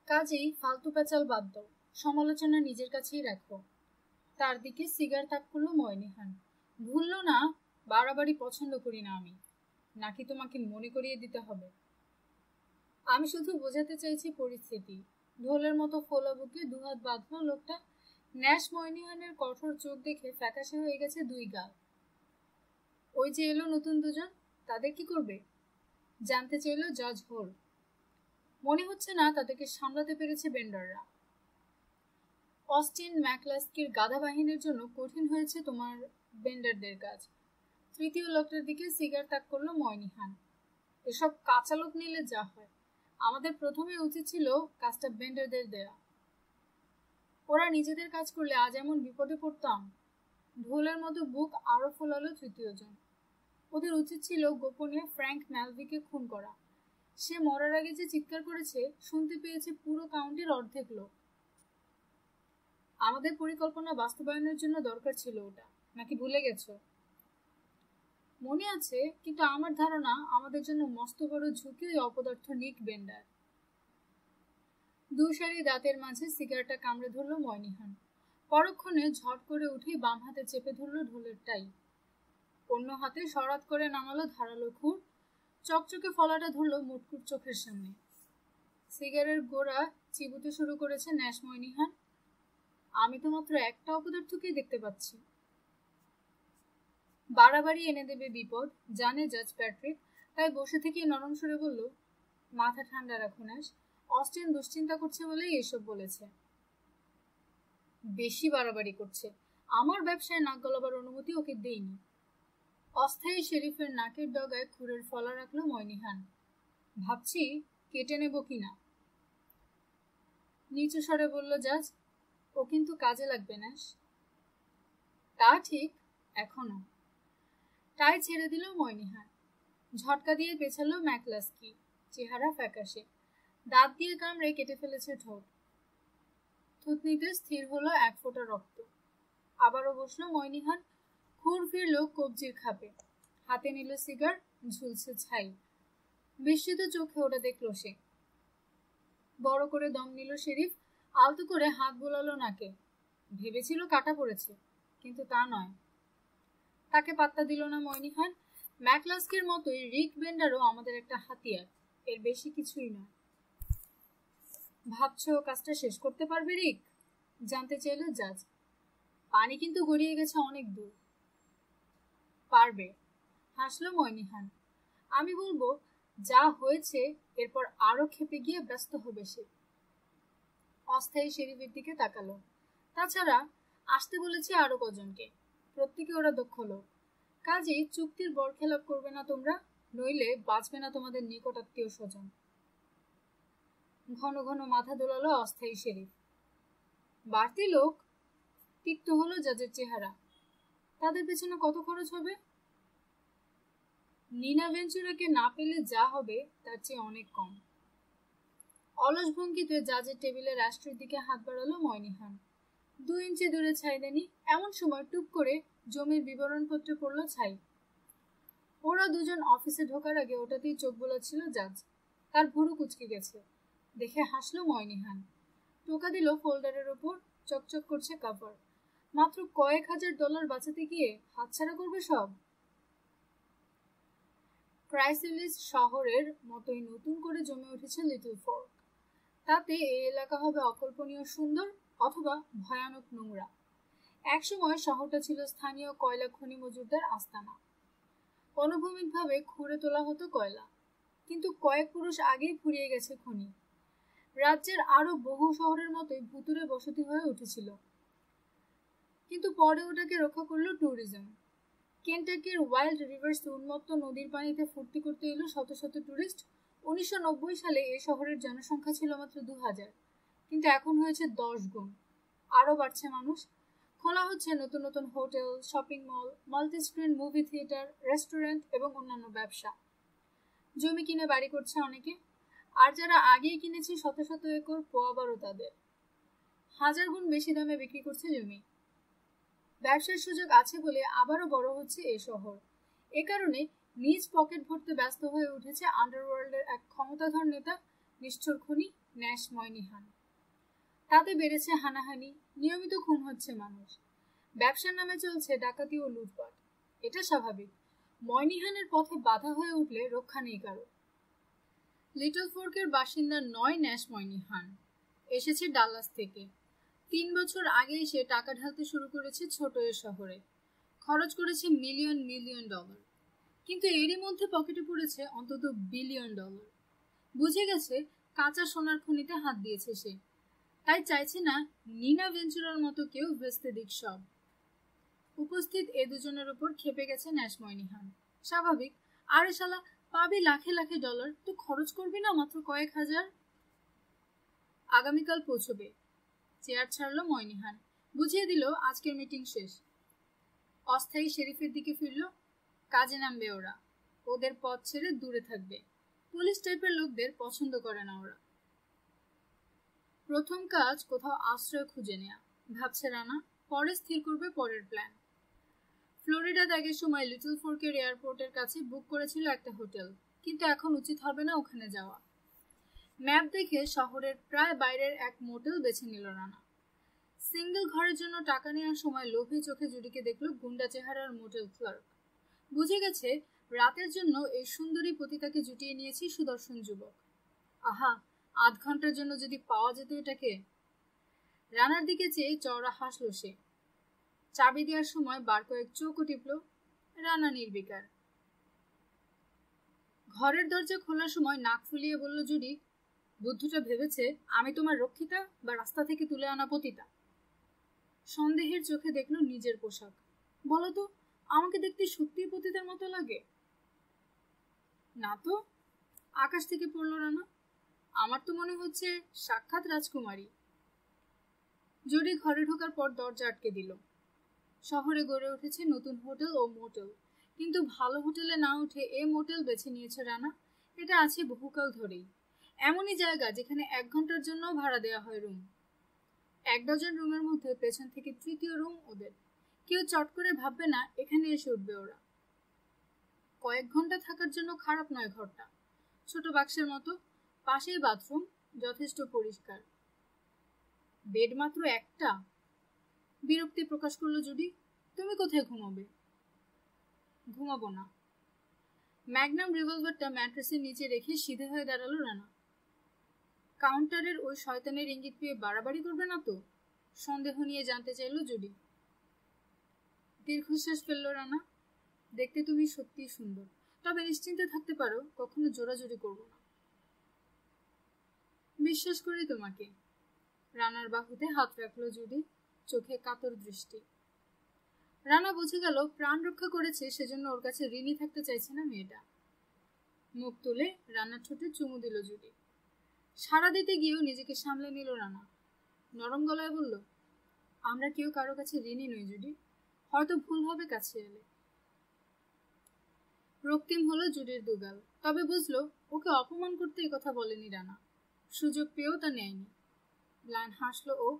কাজেই ফালতু পেঁচাল বাদ দাও, সমালোচনা নিজের কাছেই রাখো। তার দিকে সিগার তাক করলো ময়নিহান। ভুলল না, বাড়াবাড়ি পছন্দ করি না আমি। নাকি তোমাকে মনে করিয়ে দিতে হবে? আমি শুধু বোঝাতে চাইছি পরিস্থিতি। ঢোলের মতো ফোলা বুকে দুহাত বাঁধলো লোকটা। ন্যাশ ময়নিহানের কঠোর চোখ দেখে ফ্যাকাশে হয়ে গেছে 2 গাল। ওই যে এলো নতুন 2 জন, তাদের কি করবে? জানতে চাইল জাজ হোল। মনে হচ্ছে না তাদেরকে সামলাতে পেরেছে বেন্ডাররা। অস্টিন ম্যাকলাস্কির গাধা বাহিনীর জন্য কঠিন হয়েছে তোমার বেন্ডারদের কাজ। 3য় লোকটার দিকে সিগার তাক করলো ময়নিহান। এসব কাঁচা লোক নিলে যা হয়, আমাদের প্রথমে উচিত ছিল কাজটা বেন্ডারদের দেয়া। ওরা নিজেদের কাজ করলে আজ এমন বিপদে পড়তাম। ঢোলের মতো বুক আরো ফোলালো 3য় জন। ওদের উচিত ছিল গোপনে ফ্র্যাঙ্ক ম্যালভিকে খুন করা। সে মরার আগে যে চিৎকার করেছে শুনতে পেয়েছে পুরো কাউন্টির অর্ধেক লোক। আমাদের পরিকল্পনা বাস্তবায়নের জন্য দরকার ছিল ওটা, নাকি ভুলে গেছো? মনে আছে, কিন্তু আমার ধারণা আমাদের জন্য মস্ত বড় ঝুঁকি ওই অপদার্থ নিক বেন্ডার। 2 সারি দাঁতের মাঝে সিগারেটটা কামড়ে ধরল ময়নিহান। পরক্ষণে ঝট করে উঠেই বাম হাতে চেপে ধরল ঢোলের টাই। অন্য হাতে সরাত করে নামালো ধারালো খুর। চকচকে ফলাটা ধরল মুটকুর চোখের সামনে। সিগারের গোড়া চিবুতে শুরু করেছে ন্যাশ ময়নিহান। আমি তো মাত্র একটা অপদার্থকেই দেখতে পাচ্ছি। বাড়াবাড়ি এনে দেবে বিপদ, জানে জাজ প্যাট্রিক। তাই বসে থেকেই নরম সুরে বলল, মাথা ঠান্ডা রাখো ন্যাশ। অস্টিন দুশ্চিন্তা করছে বলেই এসব বলেছে। বেশি বাড়াবাড়ি করছে। আমার ব্যবসায় নাক গলাবার অনুমতি ওকে দেইনি। অস্থায়ী শেরিফের নাকের ডগায় খুরের ফলা রাখলো ময়নিহান। ভাবছি কেটে নেব কিনা। নিচু স্বরে বলল জাজ, ও কিন্তু কাজে লাগবে ন্যাশ। তা ঠিক, এখনো। টাই ছেড়ে দিল ময়নিহান। ঝটকা দিয়ে পেছালো ম্যাকলাস্কি। চেহারা ফ্যাকাশে, দাঁত দিয়ে কামড়ে কেটে ফেলেছে ঠোঁট। থুতনিতে স্থির হলো 1 ফোঁটা রক্ত। আবারও বসলো ময়নিহান। খুর ফিরল কবজির খাপে। হাতে নিল সিগার, ঝুলছে ছাই। বিস্মিত চোখে ওটা দেখল সে। বড় করে দম নিল শেরিফ। আলতো করে হাত বোলালো নাকে। ভেবেছিল কাটা পড়েছে, কিন্তু তা নয়। তাকে পাত্তা দিল না ময়নিহান। ম্যাকলাস্কের মতোই রিক বেন্ডারও আমাদের একটা হাতিয়ার, এর বেশি কিছুই নয়। ভাবছো কাজটা শেষ করতে পারবে রিক? জানতে চাইল জাজ। পানি কিন্তু গড়িয়ে গেছে অনেক দূর। পারবে, হাসলো ময়নিহান। আমি বলবো যা হয়েছে এরপর আরো ক্ষেপে গিয়ে ব্যস্ত হবে সে। অস্থায়ী শেরিফের দিকে তাকালো। তাছাড়া আসতে বলেছে আরো কজনকে, প্রত্যেকে ওরা দক্ষ লোক। কাজেই চুক্তির বরখেলাপ করবে না তোমরা, নইলে বাঁচবে না তোমাদের নিকট আত্মীয় স্বজন। ঘন ঘন মাথা দোলালো অস্থায়ী শেরিফ। বাড়তি লোক? তিক্ত হলো জাজের চেহারা। তাদের পেছনে কত খরচ হবে? নিনা ভেঞ্চুরাকে না পেলে যা হবে তার চেয়ে অনেক কম। অলস ভঙ্গিতে জাজের টেবিলের রাষ্ট্রের দিকে হাত বাড়ালো ময়নিহান। 2 ইঞ্চি দূরে ছাই দেনি। এমন সময় টুক করে জমির বিবরণপত্রে পড়ল ছাই। ওরা দুজন অফিসে ঢোকার আগে ওটাতেই চোখ বোলাচ্ছিল জাজ। তার ভুরু কুচকে গেছে। দেখে হাসলো ময়নিহান। টোকা দিল ফোল্ডারের ওপর। চকচক করছে কাভার। মাত্র কয়েক হাজার ডলার বাঁচাতে গিয়ে হাতছাড়া করবে সব। ক্রাইসিলিস শহরের মতোই নতুন করে জমে উঠেছে লিটল ফোর্ক। তাতে এই এলাকা হবে অকল্পনীয় সুন্দর অথবা ভয়ানক নোংরা। একসময় শহরটা ছিল স্থানীয় কয়লা খনি মজুরদের আস্তানা। অনুভূমিকভাবে খুঁড়ে তোলা হতো কয়লা, কিন্তু কয়েক পুরুষ আগেই ফুরিয়ে গেছে খনি। রাজ্যের আরো বহু শহরের মতোই ভুতুরে বসতি হয়ে উঠেছিল। কিন্তু পরে ওটাকে রক্ষা করলো ট্যুরিজম। কেন্টাকির ওয়াইল্ড রিভার্স উন্মত্ত নদীর পানিতে ফুর্তি করতে এলো শত শত টুরিস্ট। 1990 সালে এই শহরের জনসংখ্যা ছিল মাত্র 2000, কিন্তু এখন হয়েছে 10 গুণ। আরো বাড়ছে মানুষ। খোলা হচ্ছে নতুন নতুন hotel, shopping mall, multi screen movie theatre, restaurant এবং অন্যান্য ব্যবসা। জমি কিনে বাড়ি করছে অনেকে, আর যারা আগেই কিনেছে শত শত একর পোয়াবারও তাদের। 1000 গুণ বেশি দামে বিক্রি করছে জমি। ব্যবসার সুযোগ আছে বলে আবারও বড় হচ্ছে এই শহর। এ কারণে নিজ পকেট ভরতে ব্যস্ত হয়ে উঠেছে আন্ডারওয়ার্ল্ডের এক ক্ষমতাধর নেতা, নিষ্ঠুর খুনি ন্যাশ ময়নিহান। তাতে বেড়েছে হানাহানি, নিয়মিত খুন হচ্ছে মানুষ। ব্যবসার নামে চলছে ডাকাতি ও লুটপাট। এটা স্বাভাবিক। ময়নিহানের পথে বাধা হয়ে উঠলে রক্ষা নেই কারো। লিটল ফোর্কের বাসিন্দা নয় ন্যাশ ময়নিহান। এসেছে ডাল্লাস থেকে। 3 বছর আগেই সে টাকা ঢালতে শুরু করেছে ছোট এ শহরে। খরচ করেছে মিলিয়ন মিলিয়ন ডলার, কিন্তু এরই মধ্যে পকেটে পড়েছে অন্তত বিলিয়ন ডলার। বুঝে গেছে কাঁচা সোনার খনিতে হাত দিয়েছে সে, তাই চাইছে না নিনা ভেঞ্চুরার মতো কেউ ভেস্তে দিক সব। উপস্থিত এ দুজনের উপর খেপে গেছে ন্যাশ ময়নিহান। স্বাভাবিক। আরে শালা, পাবি লাখে লাখে ডলার, তো খরচ করবি না মাত্র কয়েক হাজার? আগামীকাল পৌঁছবে। চেয়ার ছাড়লো ময়নিহান। বুঝিয়ে দিল আজকের মিটিং শেষ। অস্থায়ী শেরিফের দিকে ফিরল। কাজে নামবে ওরা। ওদের পথ ছেড়ে দূরে থাকবে। পুলিশ টাইপের লোকদের পছন্দ করে না ওরা। প্রথম কাজ কোথাও আশ্রয় খুঁজে নেয়া, ভাবছে রানা। পরে স্থির করবে পরের প্ল্যান। ফ্লোরিডা ত্যাগের সময় লিটল ফোর্কের এয়ারপোর্টের কাছে বুক করেছিল একটা হোটেল, কিন্তু এখন উচিত হবে না ওখানে যাওয়া। ম্যাপ দেখে শহরের প্রায় বাইরের এক মোটেল বেছে নিল রানা। সিঙ্গেল ঘরের জন্য টাকা নেওয়ার সময় লোভী চোখে জুডিকে দেখল গুন্ডা চেহারার মোটেল ক্লার্ক। বুঝে গেছে রাতের জন্য এই সুন্দরী পতিতাকে জুটিয়ে নিয়েছি সুদর্শন যুবক। আহা, 8 ঘন্টার জন্য যদি পাওয়া যেত এটাকে। রানার দিকে চেয়ে চওড়া হাসল সে। চাবি দেওয়ার সময় বার কয়েক চোখও টিপল। রানা নির্বিকার। ঘরের দরজা খোলার সময় নাক ফুলিয়ে বলল জুডি, বুদ্ধুটা ভেবেছে আমি তোমার রক্ষিতা বা রাস্তা থেকে তুলে আনা পতিতা। সন্দেহের চোখে দেখল নিজের পোশাক। বলতো, আমাকে দেখতে সত্যিই পতিতার মতো লাগে? না তো। আকাশ থেকে পড়ল রানা। আমার তো মনে হচ্ছে সাক্ষাৎ রাজকুমারী। জুডি ঘরে ঢোকার পর দরজা আটকে দিল। শহরে গড়ে উঠেছে নতুন হোটেল ও মোটেল, কিন্তু ভালো হোটেলে না উঠে এ মোটেল বেছে নিয়েছে রানা। এটা আছে বহুকাল ধরেই। এমনই জায়গা যেখানে 1 ঘন্টার জন্য ভাড়া দেওয়া হয় রুম। 1 ডজন রুমের মধ্যে পেছন থেকে তৃতীয় রুম ওদের। কেউ চট করে ভাববে না এখানে এসে উঠবে ওরা। কয়েক ঘন্টা থাকার জন্য খারাপ নয় ঘরটা। ছোট বাক্সের মতো, পাশেই বাথরুম, যথেষ্ট পরিষ্কার। বেড মাত্র একটা। বিরক্তি প্রকাশ করলো জুডি। তুমি কোথায় ঘুমাবে? ঘুমাবো না। ম্যাগনাম রিভলভারটা ম্যাট্রেসের নিচে রেখে সিধে হয়ে দাঁড়ালো রানা। কাউন্টারের ওই শয়তানের ইঙ্গিত পেয়ে বাড়াবাড়ি করবে না তো? সন্দেহ নিয়ে জানতে চাইল জুডি। দীর্ঘশ্বাস ফেলল রানা। দেখতে তুমি সত্যিই সুন্দর, তবে নিশ্চিন্তে থাকতে পারো কখনো জোরাজুরি করব না। বিশ্বাস করি তোমাকে। রানার বাহুতে হাত রাখলো জুডি, চোখে কাতর দৃষ্টি। রানা বুঝে গেল প্রাণ রক্ষা করেছে, সেজন্য ওর কাছে ঋণী থাকতে চাইছে না মেয়েটা। মুখ তুলে রানার ঠোঁটে চুমু দিল জুডি। সাড়া দিতে গিয়েও নিজেকে সামলে নিল রানা। নরম গলায় বলল, আমরা কেউ কারো কাছে ঋণী নই জুডি, হয়তো ভুল হবে কাছে এলে। রক্তিম হলো জুডির দুগাল, তবে বুঝলো ওকে অপমান করতে এই কথা বলেনি রানা। সুযোগ পেয়েও তা নেয়নি। ম্লান হাসলো ও।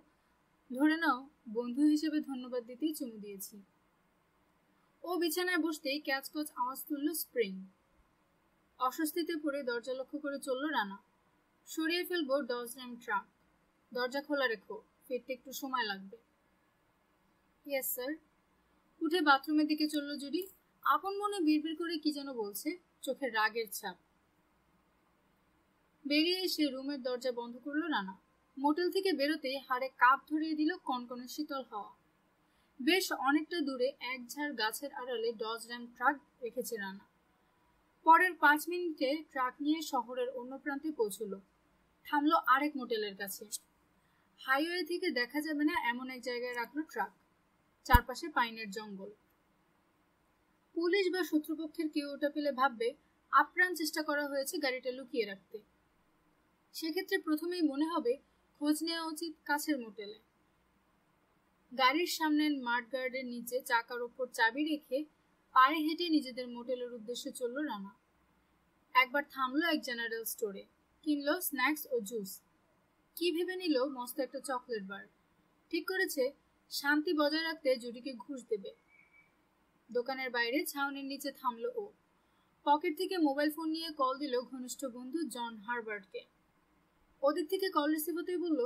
ধরে নাও বন্ধু হিসেবে ধন্যবাদ দিতেই চুমু দিয়েছি। ও বিছানায় বসতেই ক্যাচকচ আওয়াজ তুলল স্প্রিং। অস্বস্তিতে পড়ে দরজা লক্ষ্য করে চলল রানা। সরিয়ে ফেলবো ডজর্যাম ট্রাক, দরজা খোলা রেখো, ফিরতে একটু সময় লাগবে। Yes sir. উঠে বাথরুমের দিকে চলল জুডি। আপন মনে বিড়বিড় করে কি যেন বলছে, চোখের রাগের ছাপ। বেরিয়ে এসে রুমের দরজা বন্ধ করলো রানা। মোটেল থেকে বেরোতে হাড়ে কাপ ধরিয়ে দিল কনকনে শীতল হাওয়া। বেশ অনেকটা দূরে এক ঝাড় গাছের আড়ালে ডজর্যাম ট্রাক রেখেছে রানা। পরের 5 মিনিটে ট্রাক নিয়ে শহরের অন্য প্রান্তে পৌঁছল। থামলো আরেক মোটেলের কাছে। হাইওয়ে থেকে দেখা যাবে না এমন এক জায়গায় রাখলো ট্রাক। চারপাশে পাইনের জঙ্গল। পুলিশ বা শত্রুপক্ষের কেউ ওটা পেলে ভাববে আপ্রাণ চেষ্টা করা হয়েছে গাড়িটা লুকিয়ে রাখতে। সেক্ষেত্রে প্রথমেই মনে হবে খোঁজ নেওয়া উচিত কাছের মোটেলে। গাড়ির সামনের মাঠগার্ডের নিচে চাকার ওপর চাবি রেখে পায়ে হেঁটে নিজেদের মোটেলের উদ্দেশ্যে চলল রানা। একবার থামলো এক জেনারেল স্টোরে, কিনলো স্ন্যাক্স ও জুস। কি ভেবে নিল মস্ত একটা চকলেট বার। ঠিক করেছে শান্তি বজায় রাখতে জুডিকে ঘুষ দেবে। দোকানের বাইরে ছাউনির নিচে থামলো ও। পকেট থেকে মোবাইল ফোন নিয়ে কল দিল ঘনিষ্ঠ বন্ধু জন হারবার্টকে। ওদিক থেকে কল রিসিভ হতেই বলল,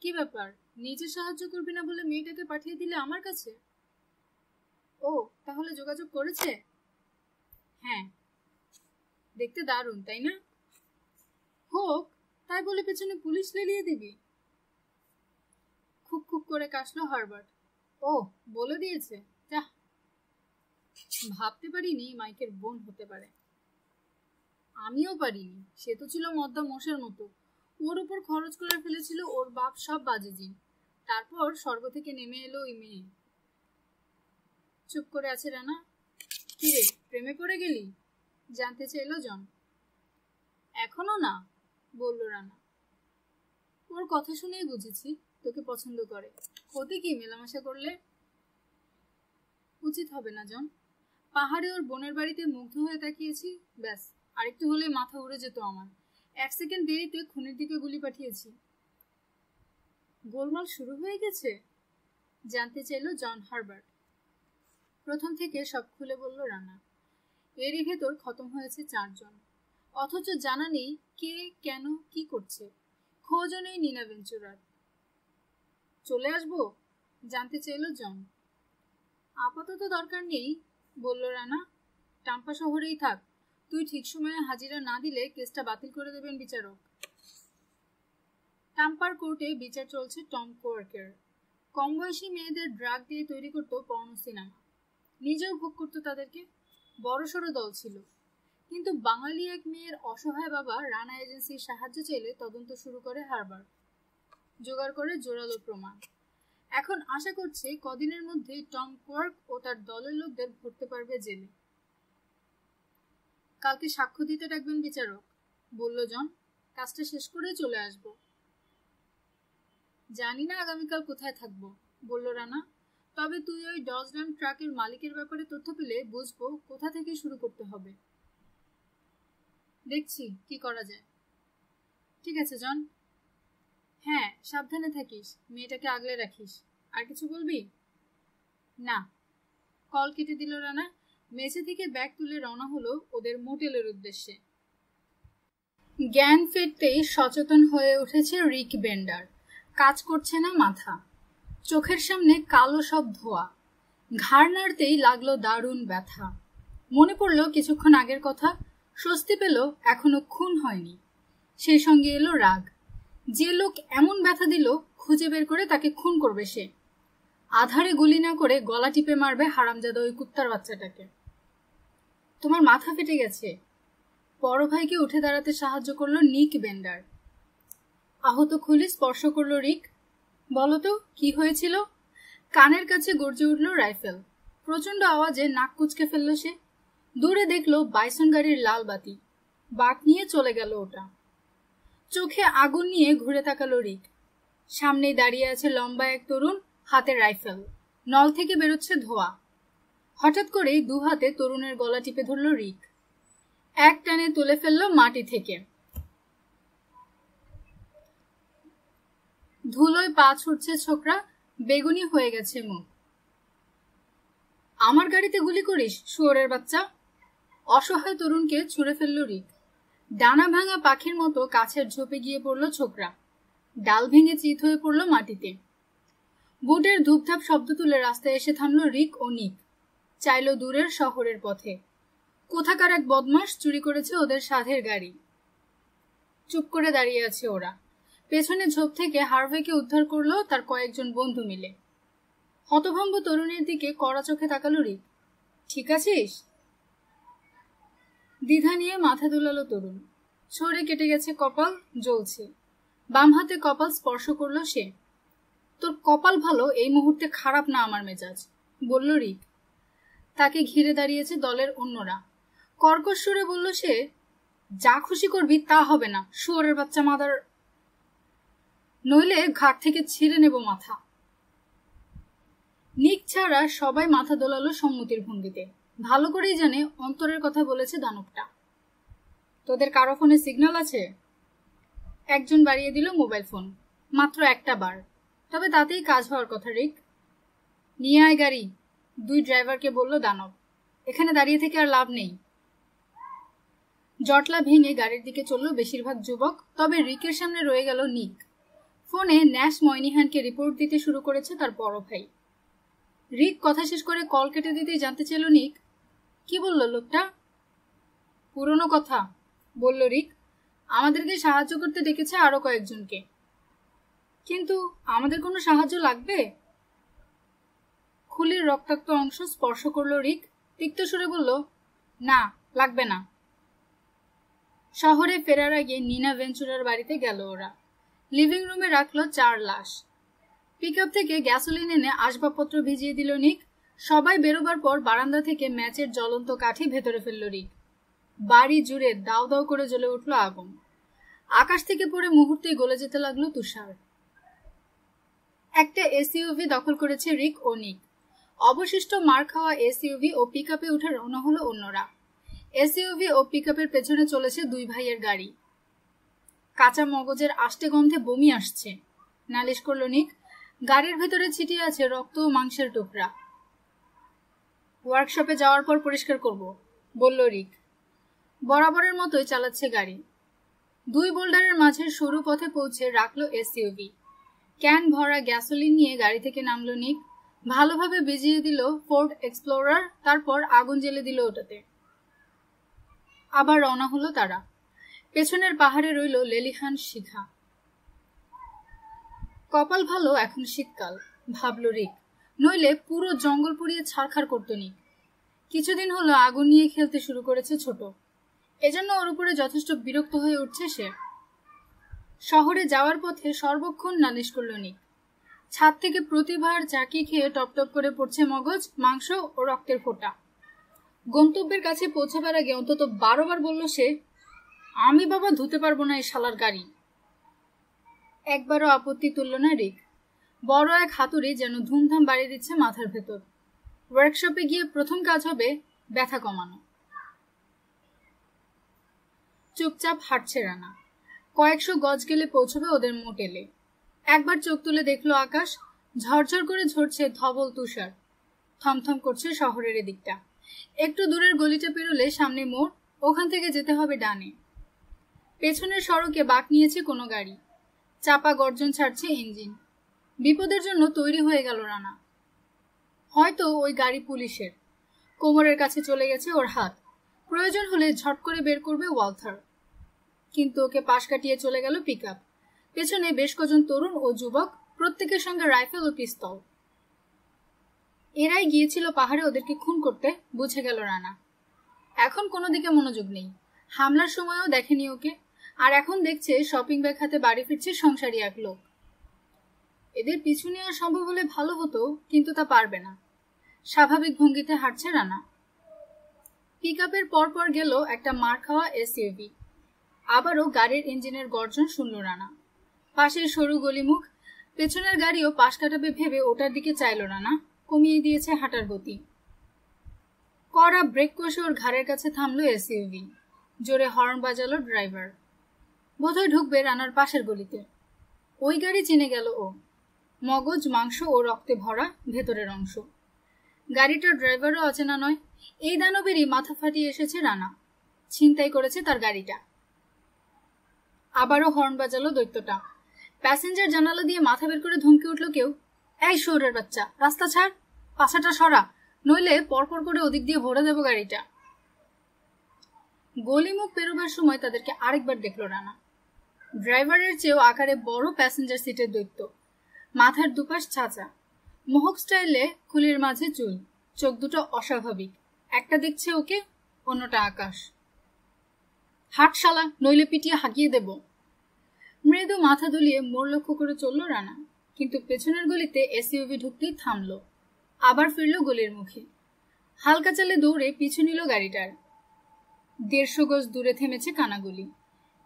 কি ব্যাপার, নিজে সাহায্য করবি না বলে মেয়েটাকে পাঠিয়ে দিলে আমার কাছে? ও, তাহলে যোগাযোগ করেছে? হ্যাঁ। দেখতে দারুণ, তাই না? হোক, তাই বলে পেছনে পুলিশ লেলিয়ে দিবি? খুব খুব করে কাশলো হারবার্ট। ও, বলে দিয়েছে? যাহ, ভাবতে পারিনি মাইকের বোন হতে পারে। আমিও পারিনি, সে তো ছিল মদ্দা মোষের মতো। ওর উপর খরচ করে ফেলেছিল ওর বাপ সব বাজে জিন। তারপর স্বর্গ থেকে নেমে এলো ওই মেয়ে। চুপ করে আছে রানা। কিরে, প্রেমে পড়ে গেলি? জানতে চাইলো জন। এখনো না, বলল রানা। ওর কথা শুনেই বুঝেছি তোকে পছন্দ করে। ক্ষতি কি মেলামেশা করলে? উচিত হবে না জন। পাহাড়ে ওর বোনের বাড়িতে মুগ্ধ হয়ে তাকিয়েছি, ব্যাস, আরেকটু হলে মাথা উড়ে যেত আমার। 1 সেকেন্ড দেরিতে খুনের দিকে গুলি পাঠিয়েছি। গোলমাল শুরু হয়ে গেছে? জানতে চাইল জন হারবার্ট। প্রথম থেকে সব খুলে বলল রানা। এরই ভেতর খতম হয়েছে 4 জন, অথচ জানা নেই কে কেন কি করছে। খোঁজও নেই নিনা ভেঞ্চুরার। চলে আসবো? জানতে চাইল জন। আপাতত দরকার নেই, বলল রানা। টাম্পা শহরেই থাক। তুই ঠিক সময়ে হাজিরা না দিলে কেসটা বাতিল করে দেবেন বিচারক। টাম্পার কোর্টে বিচার চলছে টম কোয়ার্কের। কম বয়সী মেয়েদের ড্রাগ দিয়ে তৈরি করতো পর্ন সিনেমা। নিজেও ভোগ করতো তাদেরকে। বড়সড় দল ছিল। কিন্তু বাঙালি এক মেয়ের অসহায় বাবা রানা এজেন্সির সাহায্য চাইলে তদন্ত শুরু করে হারবার্ট। জোগাড় করে জোরালো প্রমাণ। এখন আশা করছে কদিনের মধ্যেই টম কোয়ার্ক ও তার দলের লোকদের ধরতে পারবে জেলে। কালকে সাক্ষ্য দিতে ডাকবেন বিচারক, বলল জন। কাজটা শেষ করে চলে আসব। জানি না আগামীকাল কোথায় থাকবো, বলল রানা। তবে তুই ওই ডজর্যাম ট্রাকের মালিকের ব্যাপারে তথ্য পেলে বুঝবো কোথা থেকে শুরু করতে হবে। দেখছি কি করা যায়। ঠিক আছে জন। হ্যাঁ, সাবধানে থাকিস, মেয়েটাকে আগলে রাখিস। আর কিছু বলবি? না। কল কেটে দিল রানা। মেঝে থেকে ব্যাগ তুলে রওনা হলো ওদের মোটেলের উদ্দেশ্যে। জ্ঞান ফিরতেই সচেতন হয়ে উঠেছে রিক বেন্ডার। কাজ করছে না মাথা। চোখের সামনে কালো সব ধোয়া। ঘাড় নাড়তেই লাগলো দারুণ ব্যথা। মনে পড়ল কিছুক্ষণ আগের কথা, স্বস্তি পেল এখনো খুন হয়নি। সেই সঙ্গে এলো রাগ। যে লোক এমন ব্যথা দিল খুঁজে বের করে তাকে খুন করবে সে। আধারে গুলি না করে গলা টিপে মারবে হারামজাদা ওই কুত্তার বাচ্চাটাকে। তোমার মাথা ফেটে গেছে। বড় ভাইকে উঠে দাঁড়াতে সাহায্য করলো নিক বেন্ডার। আহত খুলি স্পর্শ করলো রিক। বলতো কি হয়েছিল? কানের কাছে গর্জে উঠল রাইফেল। প্রচন্ড আওয়াজে নাক কুচকে ফেলল সে। দূরে দেখলো বাইসন গাড়ির লাল বাতি। বাঁক নিয়ে চলে গেল ওটা। চোখে আগুন নিয়ে ঘুরে তাকালো রিক। সামনেই দাঁড়িয়ে আছে লম্বা এক তরুণ, হাতে রাইফেল, নল থেকে বেরোচ্ছে ধোঁয়া। হঠাৎ করেই দু হাতে তরুণের গলা টিপে ধরল রিক। এক টানে তুলে ফেললো মাটি থেকে। ধুলোয় পা ছুটছে ছোকরা, বেগুনি হয়ে গেছে মুখ। আমার গাড়িতে গুলি করিস, শুয়োরের বাচ্চা! অসহায় তরুণকে ছুঁড়ে ফেলল রিক। ডানা ভাঙা পাখির মতো কাছের ঝোপে গিয়ে পড়ল ছোকরা। ডাল ভেঙে চিত হয়ে পড়ল মাটিতে। বুটের ধূপধাপ শব্দ তুলে রাস্তায় এসে থামল রিক ও নিক। চাইল দূরের শহরের পথে। কোথাকার এক বদমাস চুরি করেছে ওদের সাধের গাড়ি। চুপ করে দাঁড়িয়ে আছে ওরা। পেছনে ঝোপ থেকে হার্ভেকে উদ্ধার করলো তার কয়েকজন বন্ধু মিলে। হতভম্ব তরুণের দিকে কড়া চোখে তাকালো রিক। ঠিক আছিস? দ্বিধা নিয়ে মাথা দোলালো তরুণ। সরে কেটে গেছে কপাল, জ্বলছে। বাম হাতে কপাল স্পর্শ করলো সে। তোর কপাল ভালো এই মুহূর্তে খারাপ না আমার মেজাজ, বলল রিক। তাকে ঘিরে দাঁড়িয়েছে দলের অন্যরা। কর্কশ সুরে বলল সে, যা খুশি করবি তা হবে না, শুয়োরের বাচ্চা মাদার, নইলে ঘাট থেকে ছিঁড়ে নেব মাথা। নিক ছাড়া সবাই মাথা দোলালো সম্মতির ভঙ্গিতে। ভালো করেই জানে অন্তরের কথা বলেছে দানবটা। তোদের কারো ফোনে সিগন্যাল আছে? একজন বাড়িয়ে দিল মোবাইল ফোন। মাত্র একটা বার, তবে তাতেই কাজ হওয়ার কথা। রিক, নিয়ে আয় গাড়ি, দুই ড্রাইভারকে বলল দানব। এখানে দাঁড়িয়ে থেকে আর লাভ নেই। জটলা ভেঙে গাড়ির দিকে চলল বেশিরভাগ যুবক, তবে রিকের সামনে রয়ে গেল নিক। ফোনে ন্যাশ ময়নিহানকে রিপোর্ট দিতে শুরু করেছে তার বড় ভাই। রিক কথা শেষ করে কল কেটে দিতেই জানতে চাইল নিক, কি বলল লোকটা? পুরনো কথা, বলল রিক। আমাদেরকে সাহায্য করতে ডেকেছে আরো কয়েকজনকে। কিন্তু আমাদের কোনো সাহায্য লাগবে? খুলির রক্তাক্ত অংশ স্পর্শ করল রিক। তিক্ত সুরে বলল, না, লাগবে না। শহরে ফেরার আগে নিনা ভেঞ্চুরার বাড়িতে গেল ওরা। লিভিং রুমে রাখলো 4 লাশ। পিকআপ থেকে গ্যাসোলিন এনে আসবাবপত্র ভিজিয়ে দিল নিক। সবাই বেরোবার পর বারান্দা থেকে ম্যাচের জ্বলন্ত কাঠি ভেতরে ফেলল রিক। বাড়ি জুড়ে দাও দাও করে জ্বলে উঠল আগুন। আকাশ থেকে পড়ে মুহূর্তেই গলে যেতে লাগলো তুষার। একটা এসইউভি দখল করেছে রিক ও নিক। অবশিষ্ট মার খাওয়া এসইউভি ও পিকআপে উঠে রওনা হলো অন্যরা। এসইউভি ও পিকআপের পেছনে চলেছে দুই ভাইয়ের গাড়ি। কাঁচা মগজের আষ্টে গন্ধে বমি আসছে, নালিশ করল নিক। গাড়ির ভেতরে ছিটিয়ে আছে রক্ত ও মাংসের টুকরা। ওয়ার্কশপে যাওয়ার পর পরিষ্কার করব, বলল রিক। বরাবরের মতোই চালাচ্ছে গাড়ি। দুই বোল্ডারের মাঝের সরু পথে পৌঁছে রাখলো এসইউভি। ক্যান ভরা গ্যাসোলিন নিয়ে গাড়ি থেকে নামলো নিক। ভালোভাবে ভিজিয়ে দিল ফোর্ড এক্সপ্লোরার, তারপর আগুন জ্বেলে দিল ওটাতে। আবার রওনা হলো তারা। পেছনের পাহাড়ে রইল লেলিহান শিখা। কপাল ভালো এখন শীতকাল, ভাবল রিক, নইলে পুরো জঙ্গল পুড়িয়ে ছারখার করত নিক। কিছুদিন হলো আগুন নিয়ে খেলতে শুরু করেছে ছোট, এজন্য ওর উপরে যথেষ্ট বিরক্ত হয়ে উঠছে সে। শহরে যাওয়ার পথে সর্বক্ষণ নালিশ করল নিক। ছাদ থেকে প্রতিবার চাকি খেয়ে টপটপ করে পড়ছে মগজ, মাংস ও রক্তের ফোঁটা। গন্তব্যের কাছে পৌঁছাবার আগে অন্তত 12 বার বলল সে, আমি বাবা ধুতে পারবো না এই শালার গাড়ি। একবারও আপত্তি তুলল না রিক। বড় এক হাতুড়ি যেন ধুমধাম বাড়িয়ে দিচ্ছে মাথার ভেতর। ওয়ার্কশপে গিয়ে প্রথম কাজ হবে ব্যথা কমানো। চুপচাপ হাঁটছে রানা। কয়েকশো গজ গেলে পৌঁছবে ওদের মোটেলে। একবার চোখ তুলে দেখলো আকাশ, ঝরঝর করে ঝরছে ধবল তুষার। থমথম করছে শহরের দিকটা। একটু দূরের গলিটা পেরোলে সামনে মোড়, ওখান থেকে যেতে হবে ডানে। পেছনের সড়কে বাঁক নিয়েছে কোনো গাড়ি। চাপা গর্জন ছাড়ছে ইঞ্জিন। বিপদের জন্য তৈরি হয়ে গেল রানা। হয়তো ওই গাড়ি পুলিশের। কোমরের কাছে চলে গেছে ওর হাত। প্রয়োজন হলে ঝট করে বের করবে ওয়ালথার। কিন্তু ওকে পাশ কাটিয়ে চলে গেল পিকআপ। পেছনে বেশ কজন তরুণ ও যুবক, প্রত্যেকের সঙ্গে রাইফেল ও পিস্তল। এরাই গিয়েছিল পাহাড়ে ওদেরকে খুন করতে, বুঝে গেল রানা। এখন কোনো দিকে মনোযোগ নেই। হামলার সময়ও দেখেনি ওকে, আর এখন দেখছে শপিং ব্যাগ হাতে বাড়ি ফিরছে সংসারী এক লোক। এদের পিছু নেওয়া সম্ভব হলে ভালো হতো, কিন্তু তা পারবে না। স্বাভাবিক ভঙ্গিতে হাঁটছে রানা। পিকআপের পরপর গেল একটা মার খাওয়া এসইউভি। আবারও গাড়ির ইঞ্জিনের গর্জন শুনল রানা। পাশের সরু গলিমুখ, পেছনের গাড়িও পাশ কাটাবে ভেবে ওটার দিকে চাইল রানা, কমিয়ে দিয়েছে হাঁটার গতি। কড়া ব্রেক কষে ওর ঘাড়ের কাছে থামলো এসইউভি। জোরে হর্ন বাজালো ড্রাইভার। বোধহয় ঢুকবে রানার পাশের গলিতে। ওই গাড়ি চিনে গেল ও। মগজ, মাংস ও রক্তে ভরা ভেতরের অংশ। গাড়িটার ড্রাইভারও অচেনা নয়। এই দানবেরই মাথা ফাটিয়ে এসেছে রানা। ছিনতাই করেছে তার গাড়িটা। আবারও হর্ন বাজালো দৈত্যটা। প্যাসেঞ্জার জানালা দিয়ে মাথা বের করে ধমকে উঠল কেউ, এই শহরের বাচ্চা, রাস্তা ছাড়, পাছাটা সরা, নইলে পরপর করে ওদিক দিয়ে ভরে দেব গাড়িটা। গলিমুখ পেরোবার সময় তাদেরকে আরেকবার দেখলো রানা। ড্রাইভারের চেয়েও আকারে বড় প্যাসেঞ্জার সিটের দৈত্য। মাথার দুপাশ ছাঁচা, মোহক স্টাইলে খুলির মাঝে চুল, চোখ দুটো অস্বাভাবিক। একটা দেখছে ওকে, অন্যটা আকাশ। হাট শালা, নইলে পিটিয়ে হাঁকিয়ে দেব। মৃদু মাথা দুলিয়ে মোড় লক্ষ্য করে চলল রানা, কিন্তু পেছনের গলিতে এসইউভি ঢুকতেই থামল। আবার ফিরল গলির মুখে। হালকা চালে দৌড়ে পিছু নিল গাড়িটার। 150 গজ দূরে থেমেছে কানাগুলি।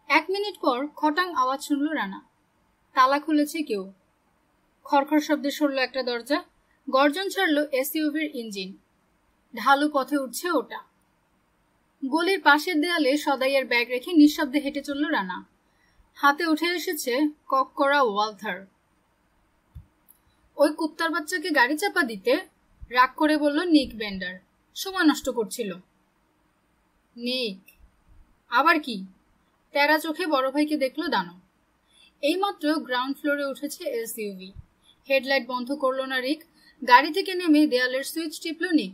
1 মিনিট পর খটাং আওয়াজ শুনল রানা। তালা খুলেছে কেউ। খড়খড় শব্দে সরল একটা দরজা। গর্জন ছাড়ল এসইউভির ইঞ্জিন। ঢালু পথে উঠছে ওটা। গলির পাশের দেয়ালে সদাইয়ের ব্যাগ রেখে নিঃশব্দে হেঁটে চলল রানা। হাতে উঠে এসেছে কক করা ওয়ালথার। ওই কুত্তার বাচ্চাকে গাড়ি চাপা দিতে, রাগ করে বলল নিক বেন্ডার। সময় নষ্ট করছিল। নিক? আবার কি? তেরা চোখে বড় ভাইকে দেখল দানব। এইমাত্র গ্রাউন্ড ফ্লোরে উঠেছে এসইউভি। হেডলাইট বন্ধ করল না রিক। গাড়ি থেকে নেমে দেয়ালের সুইচ টিপল নিক।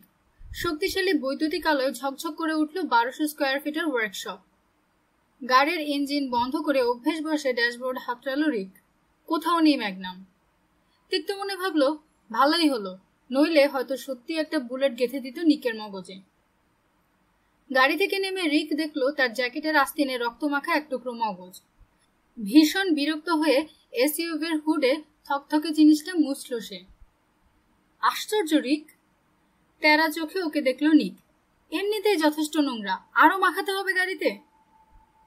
শক্তিশালী বৈদ্যুতিক আলোয় ঝকঝক করে উঠল 1200 স্কোয়ার ফিটের ওয়ার্কশপ। গাড়ির ইঞ্জিন বন্ধ করে অভ্যেস বসে ড্যাশবোর্ড হাতড়াল রিক। কোথাও নেই ম্যাগনাম। তিক্ত মনে ভাবল, ভালোই হলো, নইলে হয়তো সত্যি একটা বুলেট গেঁথে দিত নিকের মগজে। গাড়ি থেকে নেমে রিক দেখল তার জ্যাকেটের আস্তিনে রক্তমাখা এক টুকরো মগজ। ভীষণ বিরক্ত হয়ে এসইউভির হুডে থকথকে জিনিসটা মুছল সে। আশ্চর্য রিক! তেরা চোখে ওকে দেখল নিক। এমনিতেই যথেষ্ট নোংরা, আরো মাখাতে হবে গাড়িতে?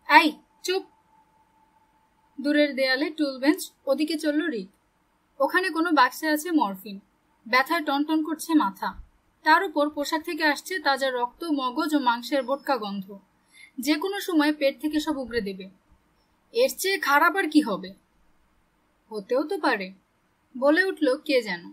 এই চুপ! দূরের দেয়ালে টুল বেঞ্চ, ওদিকে চলল রিক। ওখানে কোনো বাক্সে আছে মরফিন। ব্যথায় টনটন করছে মাথা। তার উপর পোশাক থেকে আসছে তাজা রক্ত, মগজ ও মাংসের বোটকা গন্ধ। যে কোনো সময় পেট থেকে সব উগড়ে দেবে। এর চেয়ে খারাপ আর কি হবে? হতেও তো পারে, বলে উঠল কে যেন।